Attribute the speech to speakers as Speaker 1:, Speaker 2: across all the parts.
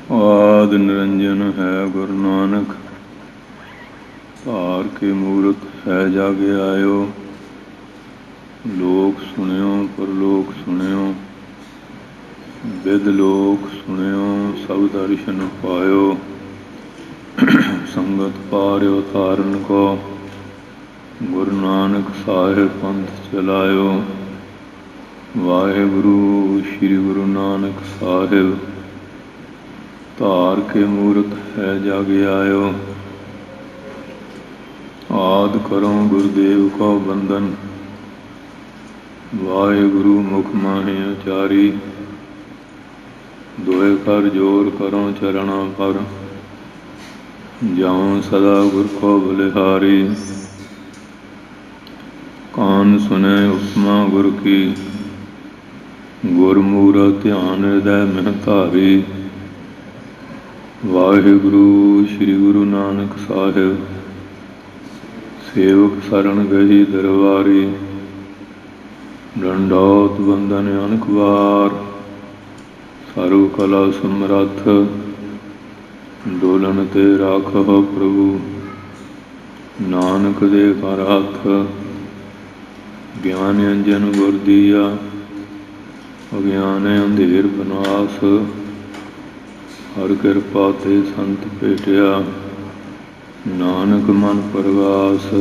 Speaker 1: ਆਦਿ ਨਿਰੰਜਨ ਹੈ ਗੁਰੂ ਨਾਨਕ, ਧਾਰ ਕੇ ਮੂਰਤ ਹੈ ਜਗ ਆਇਓ। ਲੋਕ ਸੁਣਿਓ ਪਰਲੋਕ ਸੁਣਿਓ, ਬਿਦ ਲੋਕ ਸੁਣਿਓ ਸਭ ਦਰਸ਼ਨ ਪਾਇਓ। ਸੰਗਤ ਪਾਰਿਓ ਤਾਰਨ ਕੋ, ਗੁਰੂ ਨਾਨਕ ਸਾਹਿਬ ਪੰਥ ਚਲਾਇਓ। ਵਾਹਿਗੁਰੂ ਸ਼੍ਰੀ ਗੁਰੂ ਨਾਨਕ ਸਾਹਿਬ, ਧਾਰ ਕੇ ਮੂਰਤ ਹੈ ਜਗ ਆਇਓ। ਆਦਿ ਕਰੋ ਗੁਰਦੇਵ ਕੋ ਬੰਦਨ, ਵਾਹਿਗੁਰੂ ਮੁਖ ਮਾਹੀ ਉਚਾਰੀ। ਦੋਇ ਕਰ ਜੋਰ ਕਰੋ ਚਰਣਾ ਪਰ, ਜਾਉ ਸਦਾ ਗੁਰ ਕੋ ਬਲਿਹਾਰੀ। ਕਾਨ ਸੁਨੇ ਉਪਮਾ ਗੁਰ ਕੀ, ਗੁਰਮੂਰਤ ਧਿਆਨ ਹਿਰਦੈ ਮਹਿ ਧਾਰੀ। ਵਾਹਿਗੁਰੂ ਸ਼੍ਰੀ ਗੁਰੂ ਨਾਨਕ ਸਾਹਿਬ, ਸੇਵਕ ਸਰਣ ਗਈ ਦਰਬਾਰੀ। ਡੰਡੌਤ ਬੰਦਨ ਅਨਕ ਵਾਰ, ਸਰਵ ਕਲਾ ਸਮਰੱਥ। ਡੋਲਣ ਤੇ ਰਾਖਹੁ ਪ੍ਰਭੂ, ਨਾਨਕ ਦੇ ਘਰ ਹੱਥ। ਗਿਆਨ ਅੰਜਨ ਗੁਰ ਦੀਆ, ਅਗਿਆਨ ਅੰਧੇਰ ਬਨਾਸ। ਹਰ ਕਿਰਪਾ ਤੇ ਸੰਤ ਭੇਟਿਆ, ਨਾਨਕ ਮਨ ਪਰਗਾਸ।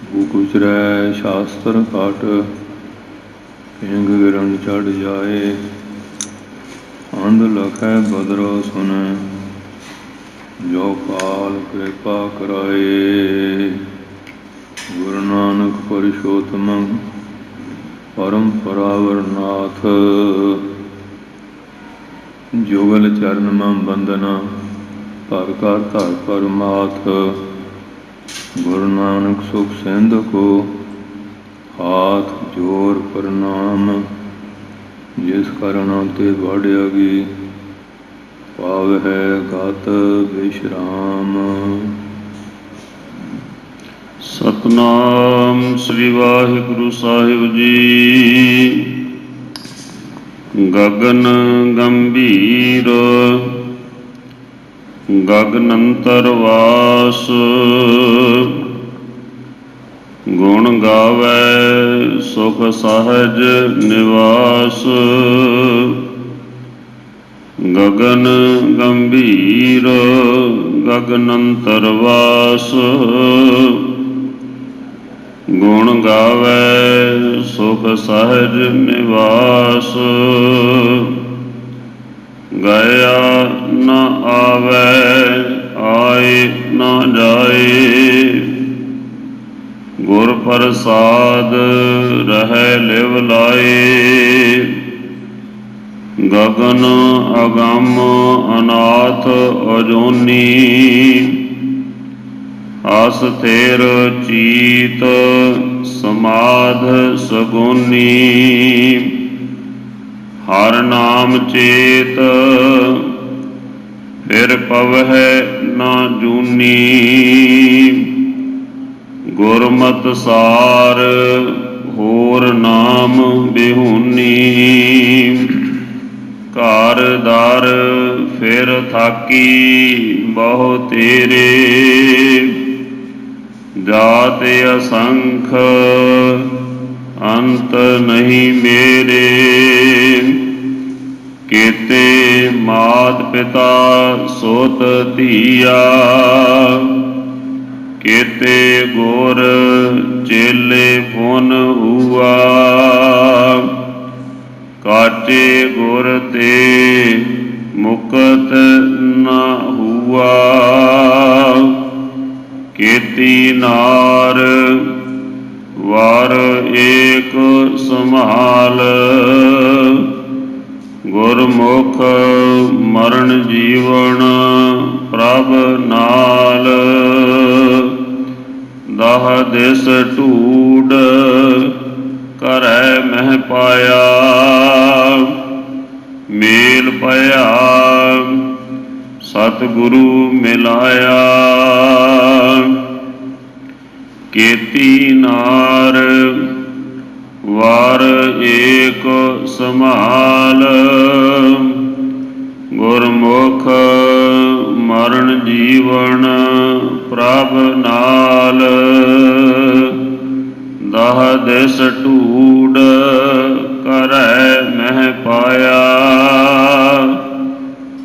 Speaker 1: ਬੁਕ ਉਚਰੈ ਸ਼ਾਸਤਰ ਘਟ, ਪਿੰਗ ਗਿਰਨ ਚੜ ਜਾਏ। ਅੰਧ ਲਖੈ ਬਦਰੋ ਸੁਨੈ, ਜੋ ਕਾਲ ਕਿਰਪਾ ਕਰਾਏ। ਗੁਰੂ ਨਾਨਕ ਪਰਿਸ਼ੋਤਮੰ ਪਰਮ ਪਰਾਵਰ ਨਾਥ। ਜੁਗਲ ਚਰਨ ਮਮ ਬੰਦਨਾ, ਧਰ ਕਰ ਧਰ ਪਰਮਾਥ। ਗੁਰੂ ਨਾਨਕ ਸੁਖ ਸਿੰਧ ਕੋ, ਹਾਥ ਜੋਰ ਪ੍ਰਣਾਮ। ਜਿਸ ਕਰਣਾ ਤੇ ਵਡਿਆਗੀ, ਪਾਵਹਿ ਗਤ ਵਿਸ਼ਰਾਮ।
Speaker 2: ਸਤਨਾਮ ਸ੍ਰੀ ਵਾਹਿਗੁਰੂ ਸਾਹਿਬ ਜੀ। ਗਗਨ ਗੰਭੀਰ ਗਗਨੰਤਰ ਵਾਸ, ਗੁਣ ਗਾਵੈ ਸੁਖ ਸਹਜ ਨਿਵਾਸ। ਗਗਨ ਗੰਭੀਰ ਗਗਨੰਤਰ ਵਾਸ, ਗੁਣ ਗਾਵੈ ਸੁਖ ਸਹਜ ਨਿਵਾਸ। ਗਇਆ ਨ ਆਵੈ ਆਏ ਨ ਜਾਏ, ਗੁਰ ਪ੍ਰਸਾਦ ਰਹਿ ਲਿਵ ਲਾਏ। ਗਗਨ ਅਗੰਮ ਅਨਾਥ ਅਜੋਨੀ, ਅਸਥਿਰ ਚੀਤ ਸਮਾਧ ਸਗੁਨੀ। ਹਰਿ ਨਾਮ ਚੇਤ ਫਿਰ ਪਵਹਿ ਨਾ ਜੂਨੀ। ਗੁਰਮਤਿ ਸਾਰ ਹੋਰ ਨਾਮ ਬਿਹੂਨੀ। ਘਰ ਦਰ ਫਿਰ ਥਾਕੀ ਬਹੁ ਤੇਰੇ, ਜਾਤ ਅਸੰਖ ਅੰਤ ਨਹੀਂ ਮੇਰੇ। ਕੀਤੇ ਮਾਤ ਪਿਤਾ ਸੁਤ ਧੀਆ, ਕੀਤੇ ਗੁਰ ਚੇਲੇ ਪੁਨ ਹੂਆ। ਕਾਟੇ ਗੁਰ ਤੇ ਮੁਕਤ ਨ ਹੂਆ, ਕੀਤੀ ਨਾਰ ਵਾਰ ਏਕ ਸੰਭਾਲ। ਗੁਰਮੁਖ ਮਰਨ ਜੀਵਨ ਪ੍ਰਭ ਨਾਲ, ਦਹ ਦਿਸ ਢੂਡ ਕਰੈ ਮਹਿ ਪਾਇਆ। ਮੇਲ ਭਇਆ ਸਤਿਗੁਰੂ ਮਿਲਾਇਆ, ਕੀਤੀ ਨਾਰ ਵਾਰ ਏਕ ਸੰਭਾਲ। ਗੁਰ ਮੁਖ ਮਰਨ ਜੀਵਨ ਪ੍ਰਭ ਨਾਲ, ਦਹ ਦਿਸ ਢੂੜ ਕਰੈ ਮਹਿ ਪਾਇਆ,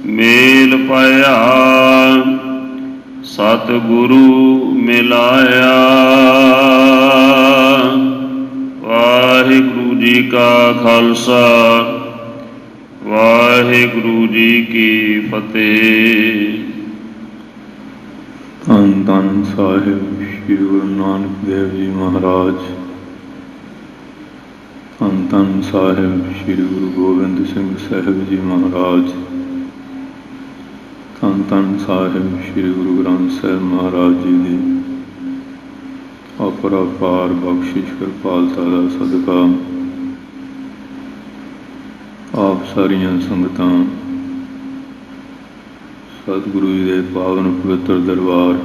Speaker 2: ਮੇਲ ਪਾਇਆ ਸਤਿਗੁਰੂ ਮਿਲਾਇਆ। ਵਾਹਿਗੁਰੂ ਜੀ ਕਾ ਖਾਲਸਾ, ਵਾਹਿਗੁਰੂ ਜੀ ਕੀ ਫਤਿਹ।
Speaker 1: ਧੰਨ ਧੰਨ ਸਾਹਿਬ ਸ੍ਰੀ ਗੁਰੂ ਨਾਨਕ ਦੇਵ ਜੀ ਮਹਾਰਾਜ। ਧੰਨ ਧੰਨ ਸਾਹਿਬ ਸ੍ਰੀ ਗੁਰੂ ਗੋਬਿੰਦ ਸਿੰਘ ਸਾਹਿਬ ਜੀ ਮਹਾਰਾਜ। ਧੰਨ ਧੰਨ ਸਾਹਿਬ ਸ੍ਰੀ ਗੁਰੂ ਗ੍ਰੰਥ ਸਾਹਿਬ ਮਹਾਰਾਜ ਜੀ ਦੀ ਅਪਰੰਪਾਰ ਬਖਸ਼ਿਸ਼ ਕਿਰਪਾਲਤਾ ਦਾ ਸਦਕਾ ਆਪ ਸਾਰੀਆਂ ਸੰਗਤਾਂ ਸਤਿਗੁਰੂ ਜੀ ਦੇ ਪਾਵਨ ਪਵਿੱਤਰ ਦਰਬਾਰ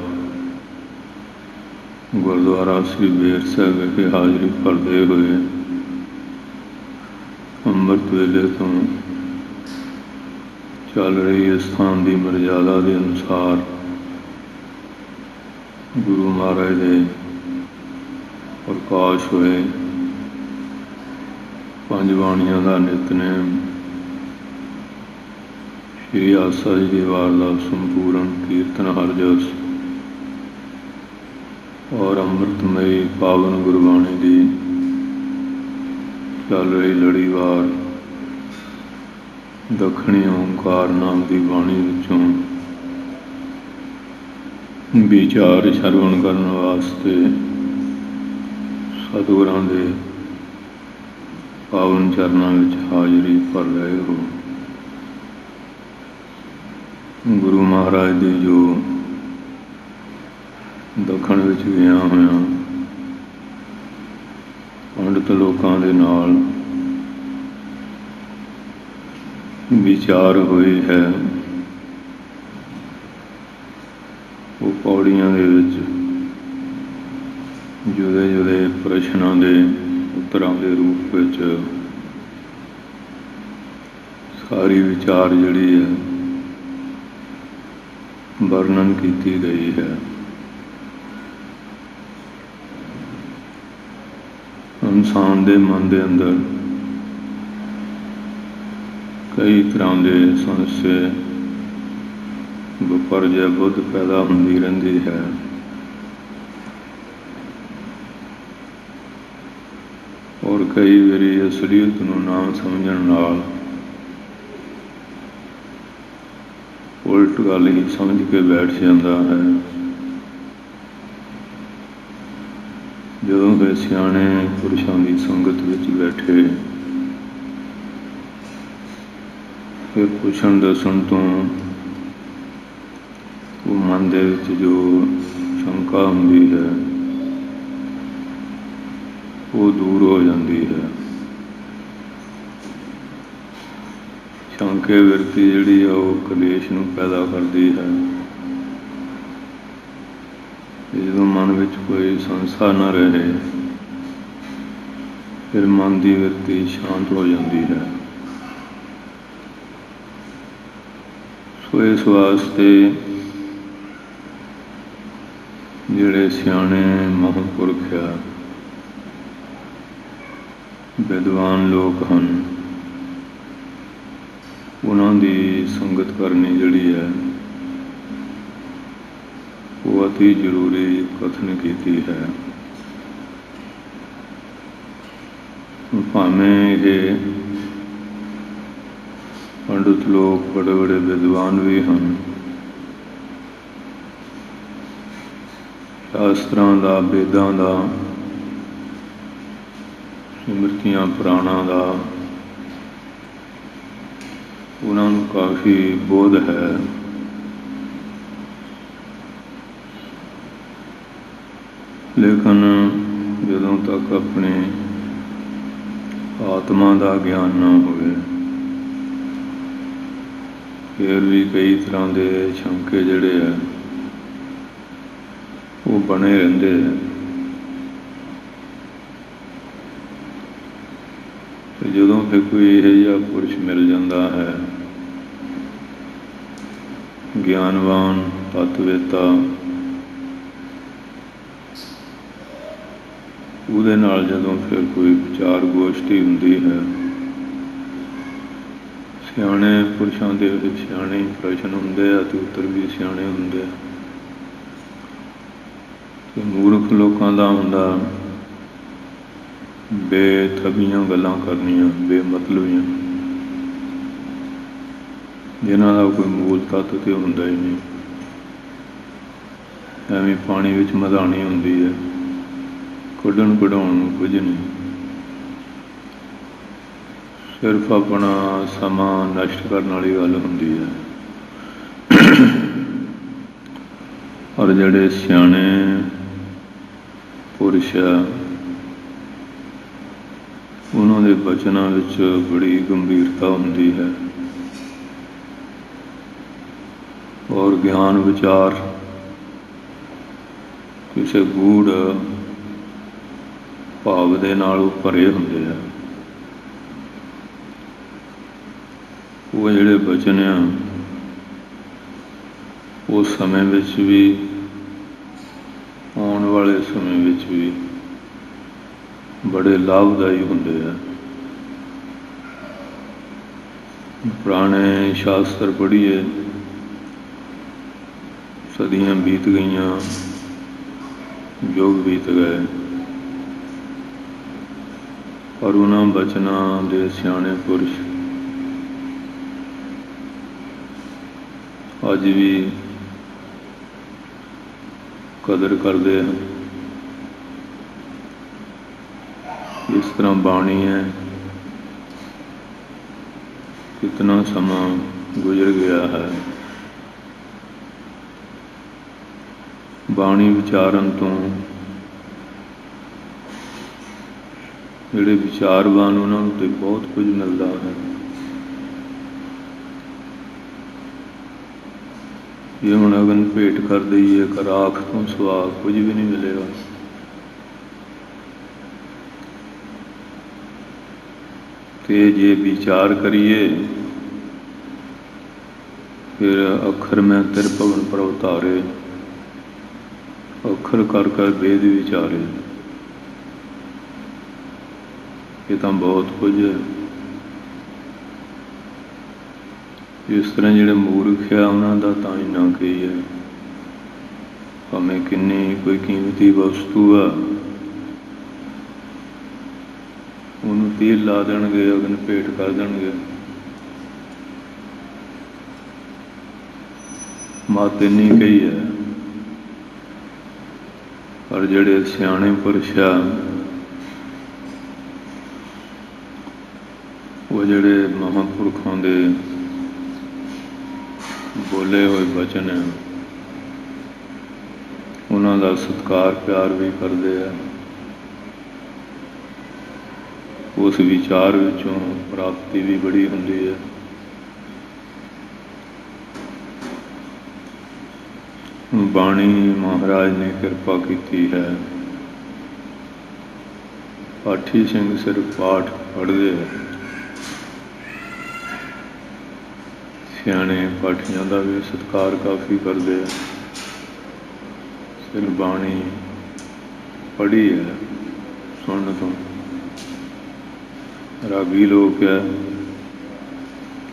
Speaker 1: ਗੁਰਦੁਆਰਾ ਸ੍ਰੀ ਬੇਰ ਸਾਹਿਬ ਵਿਖੇ ਹਾਜ਼ਰੀ ਭਰਦੇ ਹੋਏ ਅੰਮ੍ਰਿਤ ਵੇਲੇ ਤੋਂ ਚੱਲ ਰਹੀ ਅਸਥਾਨ ਦੀ ਮਰਜ਼ਾਦਾ ਦੇ ਅਨੁਸਾਰ ਗੁਰੂ ਮਹਾਰਾਜ ਦੇ ਪ੍ਰਕਾਸ਼ ਹੋਏ ਪੰਜ ਬਾਣੀਆਂ ਦਾ ਨਿਤਨੇਮ, ਸ਼੍ਰੀ ਆਸਾ ਜੀ ਦੀ ਵਾਰ ਦਾ ਸੰਪੂਰਨ ਕੀਰਤਨ ਹਰ ਜਸ ਔਰ ਅੰਮ੍ਰਿਤਮਈ ਪਾਵਨ ਗੁਰਬਾਣੀ ਦੀ ਚੱਲ ਰਹੀ ਲੜੀਵਾਰ ਦੱਖਣੀ ਓਂਕਾਰ ਨਾਮ ਦੀ ਬਾਣੀ ਵਿੱਚੋਂ ਵਿਚਾਰ ਸ਼ਰਵਣ ਕਰਨ ਵਾਸਤੇ ਸਤਿਗੁਰਾਂ ਦੇ ਪਾਵਨ ਚਰਨਾਂ ਵਿੱਚ ਹਾਜ਼ਰੀ ਭਰ ਰਹੇ ਹੋ। ਗੁਰੂ ਮਹਾਰਾਜ ਦੀ ਜੋ ਦੱਖਣ ਵਿੱਚ ਗਿਆ ਹੋਇਆ ਪੰਡਤ ਲੋਕਾਂ ਦੇ ਨਾਲ ਵਿਚਾਰ ਹੋਈ ਹੈ, ਉਹ ਪੌੜੀਆਂ ਦੇ ਵਿੱਚ ਜੁਦੇ ਜੁਦੇ ਪ੍ਰਸ਼ਨਾਂ ਦੇ ਉੱਤਰਾਂ ਦੇ ਰੂਪ ਵਿੱਚ ਸਾਰੀ ਵਿਚਾਰ ਜਿਹੜੀ ਹੈ ਵਰਣਨ ਕੀਤੀ ਗਈ ਹੈ। ਇਨਸਾਨ ਦੇ ਮਨ ਦੇ ਅੰਦਰ ਕਈ ਤਰ੍ਹਾਂ ਦੇ ਸੰਸ਼ੇ ਵਿਪਰਜੈ ਬੁੱਧ ਪੈਦਾ ਹੁੰਦੀ ਰਹਿੰਦੀ ਹੈ। ਔਰ ਕਈ ਵਾਰੀ ਅਸਲੀਅਤ ਨੂੰ ਨਾ ਸਮਝਣ ਨਾਲ ਉਲਟ ਗੱਲ ਹੀ ਸਮਝ ਕੇ ਬੈਠ ਜਾਂਦਾ ਹੈ। ਜਦੋਂ ਕਿ ਸਿਆਣੇ ਪੁਰਸ਼ਾਂ ਦੀ ਸੰਗਤ ਵਿੱਚ ਬੈਠੇ ਫਿਰ ਪੁੱਛਣ ਦੱਸਣ ਤੋਂ ਉਹ ਮਨ ਦੇ ਵਿੱਚ ਜੋ ਸ਼ੰਕਾ ਹੁੰਦੀ ਹੈ ਉਹ ਦੂਰ ਹੋ ਜਾਂਦੀ ਹੈ। ਸ਼ੰਕੇ ਵਿਰਤੀ ਜਿਹੜੀ ਆ ਉਹ ਕਲੇਸ਼ ਨੂੰ ਪੈਦਾ ਕਰਦੀ ਹੈ। ਜਦੋਂ ਮਨ ਵਿੱਚ ਕੋਈ ਸੰਸਾ ਨਾ ਰਹੇ ਫਿਰ ਮਨ ਦੀ ਵਿਰਤੀ ਸ਼ਾਂਤ ਹੋ ਜਾਂਦੀ ਹੈ। ਸੋ ਇਸ ਵਾਸਤੇ ਜਿਹੜੇ ਸਿਆਣੇ ਮਹਾਂਪੁਰਖ ਆ, ਵਿਦਵਾਨ ਲੋਕ ਹਨ, ਉਹਨਾਂ ਦੀ ਸੰਗਤ ਕਰਨੀ ਜਿਹੜੀ ਹੈ ਉਹ ਅਤੀ ਜ਼ਰੂਰੀ ਕਥਨ ਕੀਤੀ ਹੈ। ਭਾਵੇਂ ਇਹ ਪੰਡਤ ਲੋਕ ਬੜੇ ਬੜੇ ਵਿਦਵਾਨ ਵੀ ਹਨ, ਸ਼ਾਸਤਰਾਂ ਦਾ, ਵੇਦਾਂ ਦਾ, ਸਿਮਰਤੀਆਂ ਪੁਰਾਣਾਂ ਦਾ ਉਹਨਾਂ ਨੂੰ ਕਾਫੀ ਬੋਧ ਹੈ। ਲੇਕਿਨ ਜਦੋਂ ਤੱਕ ਆਪਣੇ ਆਤਮਾ ਦਾ ਗਿਆਨ ਨਾ ਹੋਵੇ ਫਿਰ ਵੀ ਕਈ ਤਰ੍ਹਾਂ ਦੇ ਸ਼ੰਕੇ ਜਿਹੜੇ ਆ ਉਹ ਬਣੇ ਰਹਿੰਦੇ ਆ। ਤੇ ਜਦੋਂ ਫਿਰ ਕੋਈ ਇਹੋ ਜਿਹਾ ਪੁਰਸ਼ ਮਿਲ ਜਾਂਦਾ ਹੈ ਗਿਆਨਵਾਨ ਤਤਵੇਤਾ ਉਹਦੇ ਨਾਲ ਜਦੋਂ ਫਿਰ ਕੋਈ ਵਿਚਾਰ ਗੋਸ਼ਟੀ ਹੁੰਦੀ ਹੈ, ਸਿਆਣੇ ਪੁਰਸ਼ਾਂ ਦੇ ਵਿੱਚ ਸਿਆਣੇ ਪ੍ਰਸ਼ਨ ਹੁੰਦੇ ਆ ਅਤੇ ਉੱਤਰ ਵੀ ਸਿਆਣੇ ਹੁੰਦੇ ਆ। ਤੇ ਮੂਰਖ ਲੋਕਾਂ ਦਾ ਹੁੰਦਾ ਬੇਥਬੀਆਂ ਗੱਲਾਂ ਕਰਨੀਆਂ, ਬੇਮਤਲਬੀਆਂ, ਜਿਨ੍ਹਾਂ ਦਾ ਕੋਈ ਮੂਲ ਤੱਤ ਤੇ ਹੁੰਦਾ ਹੀ ਨਹੀਂ। ਐਵੇਂ ਪਾਣੀ ਵਿੱਚ ਮਧਾਣੀ ਹੁੰਦੀ ਹੈ, ਕੱਢਣ ਕਢਾਉਣ ਨੂੰ ਕੁਝ ਨਹੀਂ, ਸਿਰਫ ਆਪਣਾ ਸਮਾਂ ਨਸ਼ਟ ਕਰਨ ਵਾਲੀ ਗੱਲ ਹੁੰਦੀ ਹੈ। ਔਰ ਜਿਹੜੇ ਸਿਆਣੇ ਪੁਰਸ਼ ਆ, ਉਹਨਾਂ ਦੇ ਬਚਨਾਂ ਵਿੱਚ ਬੜੀ ਗੰਭੀਰਤਾ ਹੁੰਦੀ ਹੈ ਔਰ ਗਿਆਨ ਵਿਚਾਰ ਕਿਸੇ ਗੂੜ ਭਾਵ ਦੇ ਨਾਲ ਉਹ ਭਰੇ ਹੁੰਦੇ ਆ। ਉਹ ਜਿਹੜੇ ਬਚਨ ਆ ਉਸ ਸਮੇਂ ਵਿੱਚ ਵੀ, ਆਉਣ ਵਾਲੇ ਸਮੇਂ ਵਿੱਚ ਵੀ ਬੜੇ ਲਾਭਦਾਈ ਹੁੰਦੇ ਆ। ਪੁਰਾਣੇ ਸ਼ਾਸਤਰ ਪੜ੍ਹੀਏ, ਸਦੀਆਂ ਬੀਤ ਗਈਆਂ, ਯੁੱਗ ਬੀਤ ਗਏ, ਪਰ ਉਹਨਾਂ ਬਚਨਾਂ ਦੇ ਸਿਆਣੇ ਪੁਰਸ਼ ਅੱਜ ਵੀ ਕਦਰ ਕਰਦੇ ਹਨ। ਇਸ ਤਰ੍ਹਾਂ ਬਾਣੀ ਹੈ, ਕਿਤਨਾ ਸਮਾਂ ਗੁਜ਼ਰ ਗਿਆ ਹੈ, ਬਾਣੀ ਵਿਚਾਰਨ ਤੋਂ ਜਿਹੜੇ ਵਿਚਾਰਵਾਨ ਉਹਨਾਂ ਨੂੰ ਤੇ ਬਹੁਤ ਕੁਝ ਮਿਲਦਾ ਹੈ। ਜੇ ਹੁਣ ਅਗਨ ਭੇਟ ਕਰ ਦਈਏ, ਰਾਖ ਤੋਂ ਸਿਵਾ ਕੁਝ ਵੀ ਨਹੀਂ ਮਿਲੇਗਾ। ਤੇ ਜੇ ਵਿਚਾਰ ਕਰੀਏ, ਫਿਰ ਅੱਖਰ ਮੈਂ ਤਿਰ ਭਵਨ ਪਰ ਉਤਾਰੇ, ਅੱਖਰ ਕਰ ਕਰ ਵੇਦ ਵਿਚਾਰੇ, ਇਹ ਤਾਂ ਬਹੁਤ ਕੁਝ ਹੈ। ਇਸ ਤਰ੍ਹਾਂ ਜਿਹੜੇ ਮੂਰਖ ਆ ਉਹਨਾਂ ਦਾ ਤਾਂ ਇੰਨਾ ਕੀ ਹੈ, ਭਾਵੇਂ ਕਿੰਨੀ ਕੋਈ ਕੀਮਤੀ ਵਸਤੂ ਆ, ਉਹਨੂੰ ਤੀਰ ਲਾ ਦੇਣਗੇ, ਅਗਨ ਭੇਟ ਕਰ ਦੇਣਗੇ, ਮੱਤ ਇੰਨੀ ਕਹੀ ਹੈ। ਪਰ ਜਿਹੜੇ ਸਿਆਣੇ ਪੁਰਸ਼ ਆ, ਉਹ ਜਿਹੜੇ ਮਹਾਂਪੁਰਖਾਂ ਦੇ ਬੋਲੇ ਹੋਏ ਬਚਨ ਹੈ, ਉਹਨਾਂ ਦਾ ਸਤਿਕਾਰ ਪਿਆਰ ਵੀ ਕਰਦੇ ਆ। ਉਸ ਵਿਚਾਰ ਵਿੱਚੋਂ ਪ੍ਰਾਪਤੀ ਵੀ ਬੜੀ ਹੁੰਦੀ ਹੈ। ਬਾਣੀ ਮਹਾਰਾਜ ਨੇ ਕਿਰਪਾ ਕੀਤੀ ਹੈ, ਪਾਠੀ ਸਿੰਘ ਸਿਰਫ ਪਾਠ ਪੜ੍ਹਦੇ ਆ, ਸਿਆਣੇ ਪਾਠੀਆਂ ਦਾ ਵੀ ਸਤਿਕਾਰ ਕਾਫੀ ਕਰਦੇ ਆ। ਸਿਰ ਬਾਣੀ ਪੜ੍ਹੀ ਹੈ ਸੁਣਨ ਤੋਂ। ਰਾਗੀ ਲੋਕ ਹੈ,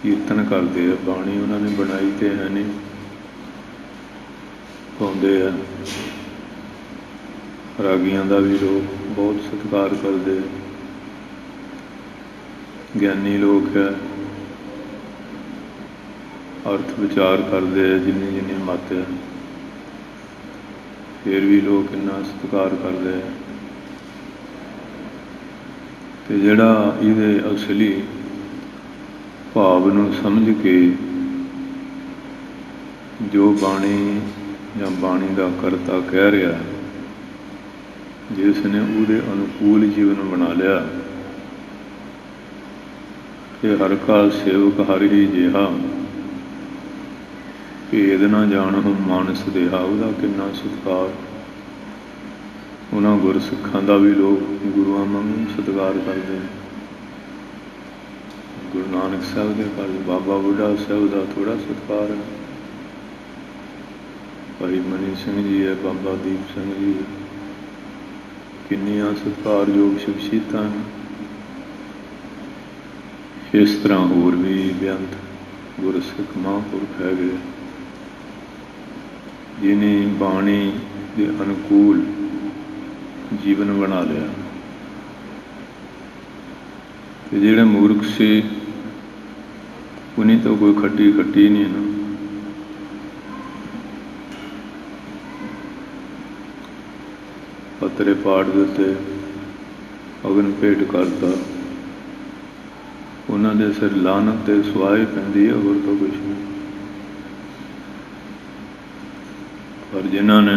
Speaker 1: ਕੀਰਤਨ ਕਰਦੇ ਆ, ਬਾਣੀ ਉਹਨਾਂ ਨੇ ਬਣਾਈ ਤੇ ਹੈ ਨਹੀਂ, ਪਾਉਂਦੇ ਆ। ਰਾਗੀਆਂ ਦਾ ਵੀ ਲੋਕ ਬਹੁਤ ਸਤਿਕਾਰ ਕਰਦੇ ਆ। ਗਿਆਨੀ ਲੋਕ ਹੈ, ਅਰਥ ਵਿਚਾਰ ਕਰਦੇ ਆ, ਜਿੰਨੀ ਜਿੰਨੀ ਮੱਤ ਹੈ, ਫਿਰ ਵੀ ਲੋਕ ਇੰਨਾ ਸਤਿਕਾਰ ਕਰਦੇ ਆ। ਤੇ ਜਿਹੜਾ ਇਹਦੇ ਅਸਲੀ ਭਾਵ ਨੂੰ ਸਮਝ ਕੇ ਜੋ ਬਾਣੀ ਜਾਂ ਬਾਣੀ ਦਾ ਕਰਤਾ ਕਹਿ ਰਿਹਾ, ਜਿਸ ਨੇ ਉਹਦੇ ਅਨੁਕੂਲ ਜੀਵਨ ਬਣਾ ਲਿਆ, ਕਿ ਹਰ ਕਾ ਸੇਵਕ ਹਰ ਹੀ ਜਿਹਾ, ਭੇਦ ਨਾ ਜਾਣਹੁ ਮਾਨਸ ਦੇਹਾ, ਉਹਦਾ ਕਿੰਨਾ ਸਤਿਕਾਰ। ਉਹਨਾਂ ਗੁਰਸਿੱਖਾਂ ਦਾ ਵੀ ਲੋਕ ਗੁਰੂਆਂ ਵਾਂਗੂ ਸਤਿਕਾਰ ਕਰਦੇ ਨੇ। ਗੁਰੂ ਨਾਨਕ ਸਾਹਿਬ ਦੇ ਘਰ ਬਾਬਾ ਬੁੱਢਾ ਸਾਹਿਬ ਦਾ ਥੋੜ੍ਹਾ ਸਤਿਕਾਰ ਹੈ, ਭਾਈ ਮਨੀ ਸਿੰਘ ਜੀ ਹੈ, ਬਾਬਾ ਦੀਪ ਸਿੰਘ ਜੀ ਹੈ, ਕਿੰਨੀਆਂ ਸਤਿਕਾਰਯੋਗ ਸ਼ਖਸੀਅਤਾਂ ਨੇ। ਇਸ ਤਰ੍ਹਾਂ ਹੋਰ ਵੀ ਬੇਅੰਤ ਗੁਰਸਿੱਖ ਮਹਾਂਪੁਰਖ ਹੈਗੇ ਜਿਨੇ ਬਾਣੀ ਦੇ ਅਨੁਕੂਲ ਜੀਵਨ ਬਣਾ ਲਿਆ। ਤੇ ਜਿਹੜੇ ਮੂਰਖ ਸੀ ਉਹਨੇ ਤਾਂ ਕੋਈ ਖੱਟੀ ਨਹੀਂ ਨਾ। ਪੱਤਰੇ ਪਾੜ ਦਿੱਤੇ, ਅਗਨ ਭੇਟ ਕਰਤਾ, ਉਹਨਾਂ ਦੇ ਸਿਰ ਲਾਹਨਤ ਤੇ ਸੁਆਹ ਪੈਂਦੀ ਹੈ, ਹੋਰ ਤਾਂ ਕੁਛ ਨਹੀਂ। ਪਰ ਜਿਨ੍ਹਾਂ ਨੇ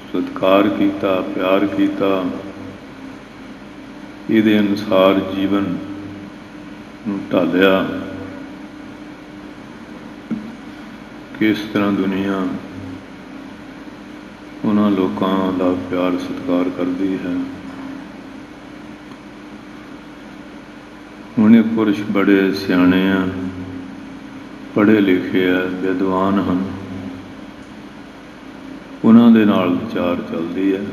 Speaker 1: ਸਤਿਕਾਰ ਕੀਤਾ, ਪਿਆਰ ਕੀਤਾ, ਇਹਦੇ ਅਨੁਸਾਰ ਜੀਵਨ ਨੂੰ ਢਾਲਿਆ, ਕਿਸ ਤਰ੍ਹਾਂ ਦੁਨੀਆ ਉਹਨਾਂ ਲੋਕਾਂ ਦਾ ਪਿਆਰ ਸਤਿਕਾਰ ਕਰਦੀ ਹੈ। ਹੁਣ ਇਹ ਪੁਰਸ਼ ਬੜੇ ਸਿਆਣੇ ਆ, ਪੜ੍ਹੇ ਲਿਖੇ ਆ, ਵਿਦਵਾਨ ਹਨ, ਉਹਨਾਂ ਦੇ ਨਾਲ ਵਿਚਾਰ ਚੱਲਦੀ ਹੈ।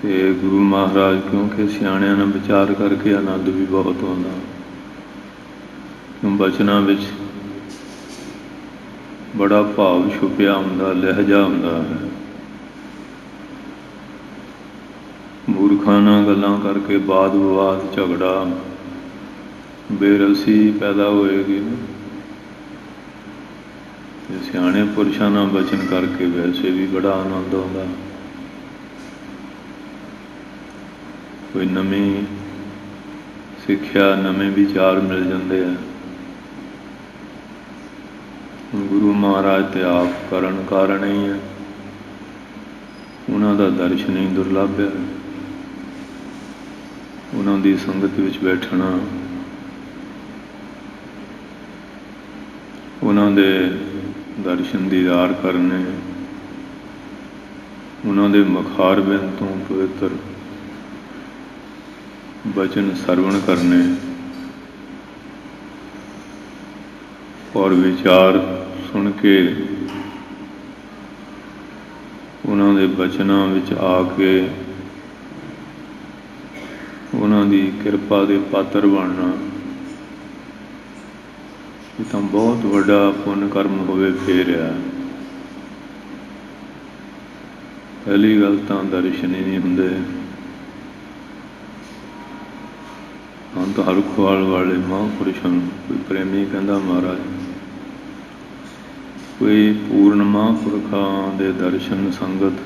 Speaker 1: ਤੇ ਗੁਰੂ ਮਹਾਰਾਜ ਕਿਉਂਕਿ ਸਿਆਣਿਆਂ ਨਾਲ ਵਿਚਾਰ ਕਰਕੇ ਆਨੰਦ ਵੀ ਬਹੁਤ ਆਉਂਦਾ। ਬਚਨਾਂ ਵਿੱਚ ਬੜਾ ਭਾਵ ਛੁਪਿਆ ਹੁੰਦਾ, ਲਹਿਜਾ ਹੁੰਦਾ ਹੈ। ਮੂਰਖਾਂ ਨਾਲ ਗੱਲਾਂ ਕਰਕੇ ਵਾਦ ਵਿਵਾਦ, ਝਗੜਾ, ਬੇਰਸੀ ਪੈਦਾ ਹੋਏਗੀ। ਤੇ ਸਿਆਣੇ ਪੁਰਸ਼ਾਂ ਨਾਲ ਬਚਨ ਕਰਕੇ ਵੈਸੇ ਵੀ ਬੜਾ ਆਨੰਦ ਆਉਂਦਾ। ਕੋਈ ਨਵੀਂ ਸਿੱਖਿਆ, ਨਵੇਂ ਵਿਚਾਰ ਮਿਲ ਜਾਂਦੇ ਆ। ਗੁਰੂ ਮਹਾਰਾਜ ਤੇ ਆਪ ਕਰਨ ਕਾਰਨ ਹੀ ਹੈ, ਉਹਨਾਂ ਦਾ ਦਰਸ਼ਨ ਹੀ ਦੁਰਲੱਭ ਹੈ। ਉਹਨਾਂ ਦੀ ਸੰਗਤ ਵਿੱਚ ਬੈਠਣਾ, ਉਹਨਾਂ ਦੇ ਦਰਸ਼ਨ ਦੀਦਾਰ ਕਰਨੇ, ਉਹਨਾਂ ਦੇ ਮੁਖਾਰਬਿੰਦ ਤੋਂ ਪਵਿੱਤਰ ਬਚਨ ਸਰਵਣ ਕਰਨੇ ਔਰ ਵਿਚਾਰ ਸੁਣ ਕੇ ਉਹਨਾਂ ਦੇ ਬਚਨਾਂ ਵਿੱਚ ਆ ਕੇ ਉਹਨਾਂ ਦੀ ਕਿਰਪਾ ਦੇ ਪਾਤਰ ਬਣਨਾ, ਇਹ ਤਾਂ ਬਹੁਤ ਵੱਡਾ ਪੁੰਨ ਕਰਮ ਹੋਵੇ ਫੇਰ ਆ। ਪਹਿਲੀ ਗੱਲ ਤਾਂ ਦਰਸ਼ਨ ਹੀ ਨਹੀਂ ਹੁੰਦੇ। ਅੰਤ ਹਰਖਵਾਲ ਵਾਲੇ ਮਹਾਂਪੁਰਸ਼ਾਂ ਨੂੰ ਕੋਈ ਪ੍ਰੇਮੀ ਕਹਿੰਦਾ, ਮਹਾਰਾਜ ਕੋਈ ਪੂਰਨ ਮਹਾਂਪੁਰਖਾਂ ਦੇ ਦਰਸ਼ਨ ਸੰਗਤ,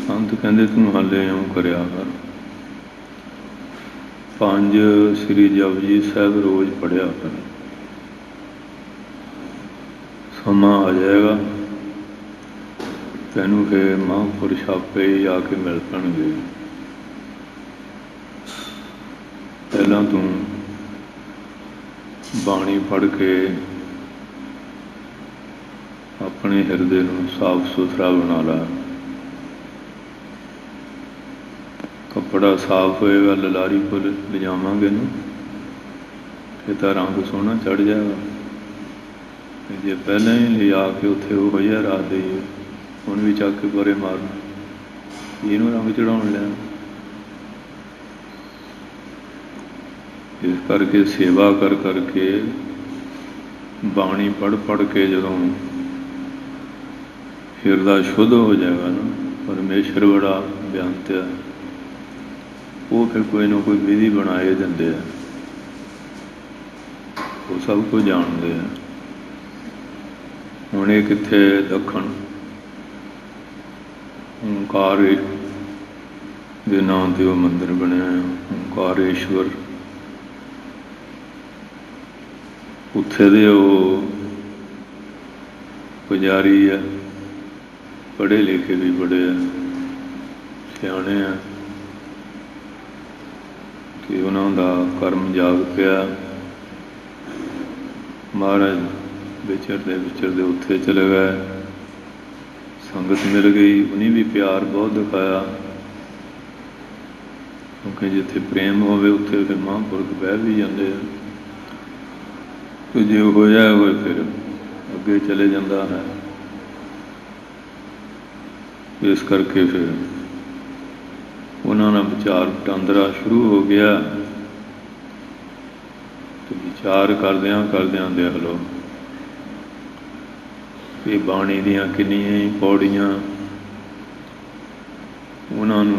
Speaker 1: ਸੰਤ ਕਹਿੰਦੇ ਤੂੰ ਹਾਲੇ ਇਉਂ ਕਰਿਆ ਕਰ, 5 ਸ੍ਰੀ ਜਪਜੀ ਸਾਹਿਬ ਰੋਜ਼ ਪੜ੍ਹਿਆ ਕਰ, ਸਮਾਂ ਆ ਜਾਏਗਾ ਤੈਨੂੰ ਫਿਰ ਮਹਾਂਪੁਰਸ਼ ਆਪੇ ਹੀ ਆ ਕੇ ਮਿਲ ਪੈਣਗੇ। ਪਹਿਲਾਂ ਤੂੰ ਬਾਣੀ ਪੜ੍ਹ ਕੇ ਆਪਣੇ ਹਿਰਦੇ ਨੂੰ ਸਾਫ ਸੁਥਰਾ ਬਣਾ ਲਾ। ਕੱਪੜਾ ਸਾਫ ਹੋਏਗਾ, ਲਲਾਰੀ ਕੋਲ ਲਿਜਾਵਾਂਗੇ ਨੂੰ, ਫਿਰ ਤਾਂ ਰੰਗ ਸੋਹਣਾ ਚੜ੍ਹ ਜਾਏਗਾ। ਜੇ ਪਹਿਲਾਂ ਹੀ ਲਿਜਾ ਕੇ ਉੱਥੇ ਉਹ ਜਿਹਾ ਰਾਤ ਦੇਈਏ, ਹੁਣ ਵੀ ਚੱਕ ਕੇ ਪਰੇ ਮਾਰਨਾ, ਇਹਨੂੰ ਰੰਗ ਚੜ੍ਹਾਉਣ ਲਿਆ। ਇਸ ਕਰਕੇ ਸੇਵਾ ਕਰ ਕਰਕੇ, ਬਾਣੀ ਪੜ੍ਹ ਪੜ੍ਹ ਕੇ ਜਦੋਂ ਹਿਰਦਾ ਸ਼ੁੱਧ ਹੋ ਜਾਏਗਾ ਨਾ, ਪਰਮੇਸ਼ਰ ਬੜਾ ਬੇਅੰਤ ਹੈ, ਉਹ ਫਿਰ ਕੋਈ ਨਾ ਕੋਈ ਵਿਧੀ ਬਣਾਏ ਦਿੰਦੇ ਆ, ਉਹ ਸਭ ਕੁਝ ਜਾਣਦੇ ਆ। ਹੁਣ ਇਹ ਕਿੱਥੇ ਦੱਖਣ ਓਂਕਾਰ ਦੇ ਨਾਂ 'ਤੇ ਉਹ ਮੰਦਿਰ ਬਣਿਆ ਹੈ, ਓਂਕਾਰੇਸ਼ਵਰ। ਉੱਥੇ ਦੇ ਉਹ ਪੁਜਾਰੀ ਆ, ਪੜ੍ਹੇ ਲਿਖੇ ਵੀ ਬੜੇ ਆ, ਸਿਆਣੇ ਆ, ਕਿ ਉਹਨਾਂ ਦਾ ਕਰਮ ਜਾਗ ਪਿਆ। ਮਹਾਰਾਜ ਵਿਚਰਦੇ ਉੱਥੇ ਚਲੇ ਗਏ, ਸੰਗਤ ਮਿਲ ਗਈ, ਉਹਨੇ ਵੀ ਪਿਆਰ ਬਹੁਤ ਦਿਖਾਇਆ, ਕਿਉਂਕਿ ਜਿੱਥੇ ਪ੍ਰੇਮ ਹੋਵੇ ਉੱਥੇ ਫਿਰ ਮਹਾਂਪੁਰਖ ਬਹਿ ਵੀ ਜਾਂਦੇ ਆ। तो जे होया होए फिर अगे चले जाता है। इस करके फिर उन्होंने विचार वटांदरा शुरू हो गया। तो विचार करद्या देख लो ये बाणी दियां किन्नियां ही पौड़ियां उन्होंने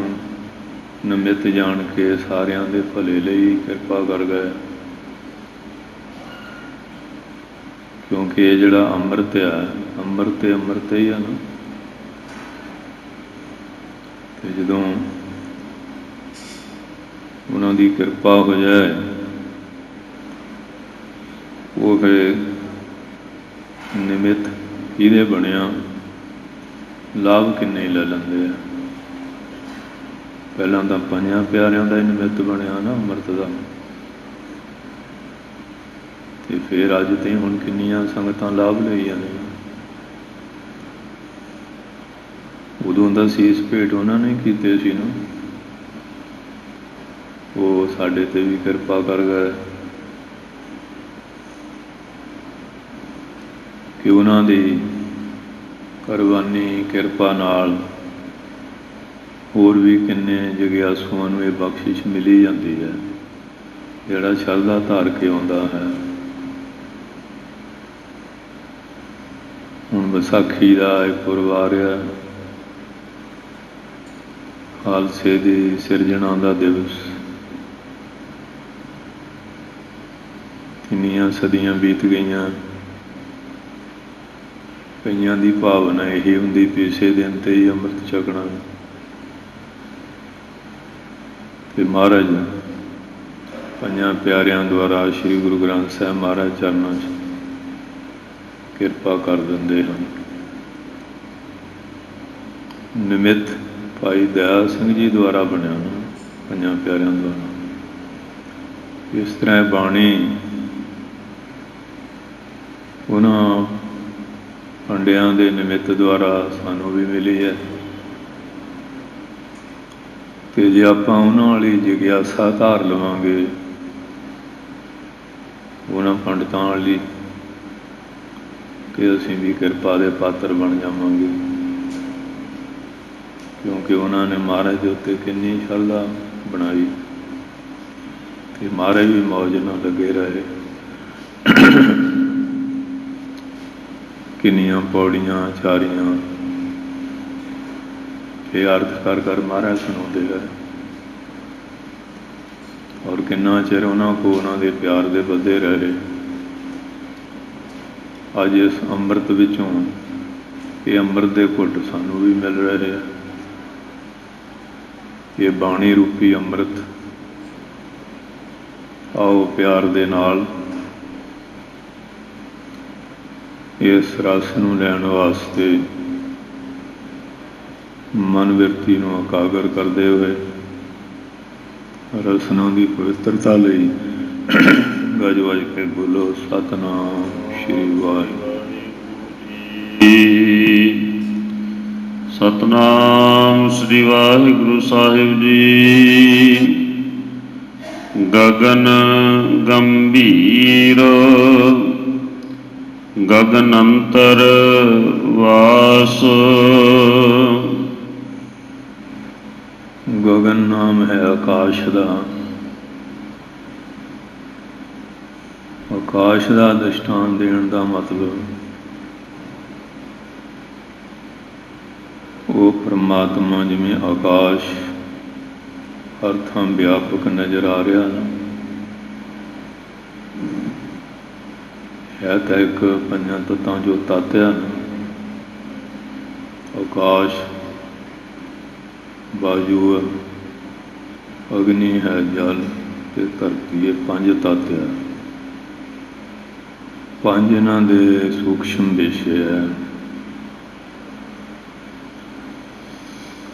Speaker 1: निमित जान के सारियां दे भले लई कृपा कर गए। क्योंकि ये जिहड़ा अमृत है अमृत अमृत ही है ना। तो जदों उन्होंने कृपा हो जाए वो फिर निमित किहदे बनिया लाभ किन्ने ले लेंदे आ। पहलां तां पंजां प्यारियां दा ही निमित बनिया ना अमृत का। तो फिर अज तो हुण किन्नियां संगतां लाभ लईयां ने। उदों दा सीस भेंट उन्होंने कीते सी ना वो साडे ते भी कृपा कर गए कि उन्हां दी कुरबानी कृपा नाल होर भी किन्ने जगियासुआं नूं ये बख्शिश मिली जाती है जिहड़ा शरधा धार के आउंदा है। हुण विसाखी का एक पुरब आ रहा खालसे दी सिरजना का दिवस। किन्नियां सदियां बीत गईयां कईयां दी भावना यही हुंदी भी इसे दिन ते ही अमृत छकना। ते महाराज पंजां प्यारियां द्वारा श्री गुरु ग्रंथ साहिब महाराज चरणों च कृपा कर दिंदे हैं। निमित भाई दया सिंह जी द्वारा बनिया ना पंजां प्यारियां द्वारा। इस तरह बाणी उन्हां पंडियां दे निमित द्वारा सानू भी मिली है। तो जे आपां उन्हां वाली जिग्यासा धार लवांगे उन्हां पंडितां वाली कि असीं भी कृपा दे पात्र बन जावांगे। क्योंकि उन्होंने महाराज के उत्ते किन्नी शरधा बनाई तो महाराज भी मौज नाल लगे रहे। किन्नियां पौड़ियां चारियां ये अर्थ कर कर महाराज सुनाते रहे और किन्ना चिर उन्होंने उन्होंने प्यार दे बधे रहे। अज इस अमृत विचों ये अमृत के घुट सानू भी मिल रहे हैं। ये बाणी रूपी अमृत आओ प्यार दे नाल इस रस नूं लैण वास्ते मन बिरती नूं एकागर करते हुए रसना की पवित्रता लई गज वज के बोलो सतनाम श्री वाहिगुरू।
Speaker 2: सतनाम श्री वाहिगुरु साहिब जी। गगन गंभीर गगन अंतर वास।
Speaker 1: गगन नाम है आकाश का। आकाश का दृष्टांत देने का मतलब वो परमात्मा जिमें आकाश हर थां व्यापक नज़र आ रहा ना है तो एक पंजां तत्तां जो तत्त है ना आकाश वायु अग्नि है जल ते धरती ये पंज तत्त है। पंज इन्हां दे सूक्ष्म विषय है।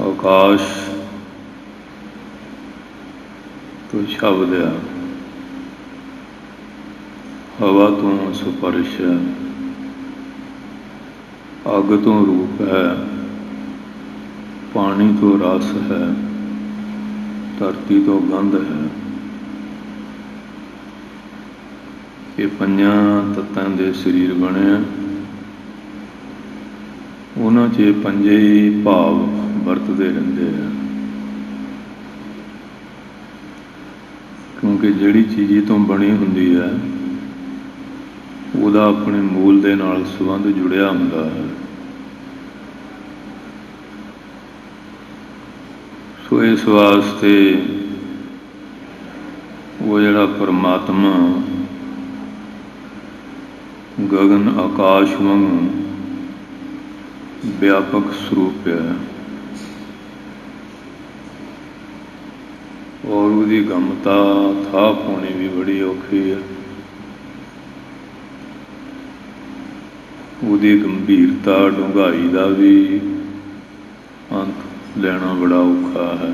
Speaker 1: आकाश तो शब्द है, हवा तो स्पर्श है, अग तो रूप है, पानी तो रस है, धरती तो गंध है। ਇਹ ਪੰਜਾਂ ਤੱਤਾਂ ਦੇ ਸਰੀਰ ਬਣਿਆ, ਉਹਨਾਂ 'ਚ ਇਹ ਪੰਜੇ ਹੀ ਭਾਵ ਵਰਤਦੇ ਰਹਿੰਦੇ ਆ। ਕਿਉਂਕਿ ਜਿਹੜੀ ਚੀਜ਼ ਤੋਂ ਬਣੀ ਹੁੰਦੀ ਹੈ ਉਹਦਾ ਆਪਣੇ ਮੂਲ ਦੇ ਨਾਲ ਸੰਬੰਧ ਜੁੜਿਆ ਹੁੰਦਾ ਹੈ। ਸੋ ਇਸ ਵਾਸਤੇ ਉਹ ਜਿਹੜਾ ਪਰਮਾਤਮਾ ਗਗਨ ਆਕਾਸ਼ ਵਾਂਗੂ ਵਿਆਪਕ ਸਰੂਪ ਹੈ, ਔਰ ਉਹਦੀ ਗਮਤਾ ਥਾਪ ਹੋਣੀ ਵੀ ਬੜੀ ਔਖੀ ਹੈ। ਉਹਦੀ ਗੰਭੀਰਤਾ ਡੂੰਘਾਈ ਦਾ ਵੀ ਅੰਤ ਲੈਣਾ ਬੜਾ ਔਖਾ ਹੈ।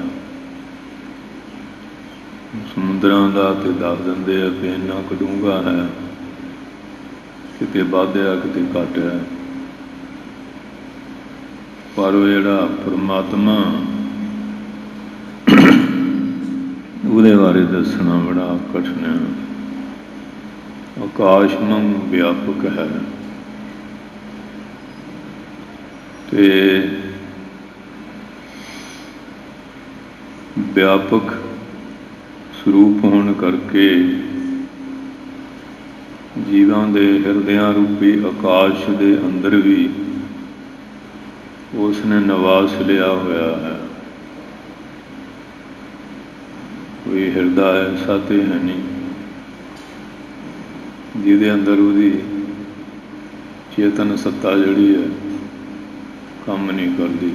Speaker 1: ਸਮੁੰਦਰਾਂ ਦਾ ਤੇ ਦੱਸ ਦਿੰਦੇ ਆ ਕਿ ਇੰਨਾ ਕੁ ਡੂੰਘਾ ਹੈ, ਕਿਤੇ ਵੱਧ ਆ ਕਿਤੇ ਘੱਟ ਹੈ, ਪਰ ਉਹ ਜਿਹੜਾ ਪਰਮਾਤਮਾ ਉਹਦੇ ਬਾਰੇ ਦੱਸਣਾ ਬੜਾ ਕਠਿਨ ਹੈ। ਆਕਾਸ਼ ਵਾਂਗ ਵਿਆਪਕ ਹੈ ਤੇ ਵਿਆਪਕ ਸਰੂਪ ਹੋਣ ਕਰਕੇ ਜੀਵਾਂ ਦੇ ਹਿਰਦਿਆਂ ਰੂਪੀ ਆਕਾਸ਼ ਦੇ ਅੰਦਰ ਵੀ ਉਸ ਨੇ ਨਿਵਾਸ ਲਿਆ ਹੋਇਆ ਹੈ। ਕੋਈ ਹਿਰਦਾ ਐਸਾ ਤੇ ਹੈ ਨਹੀਂ ਜਿਹਦੇ ਅੰਦਰ ਉਹਦੀ ਚੇਤਨ ਸੱਤਾ ਜਿਹੜੀ ਹੈ ਕੰਮ ਨਹੀਂ ਕਰਦੀ,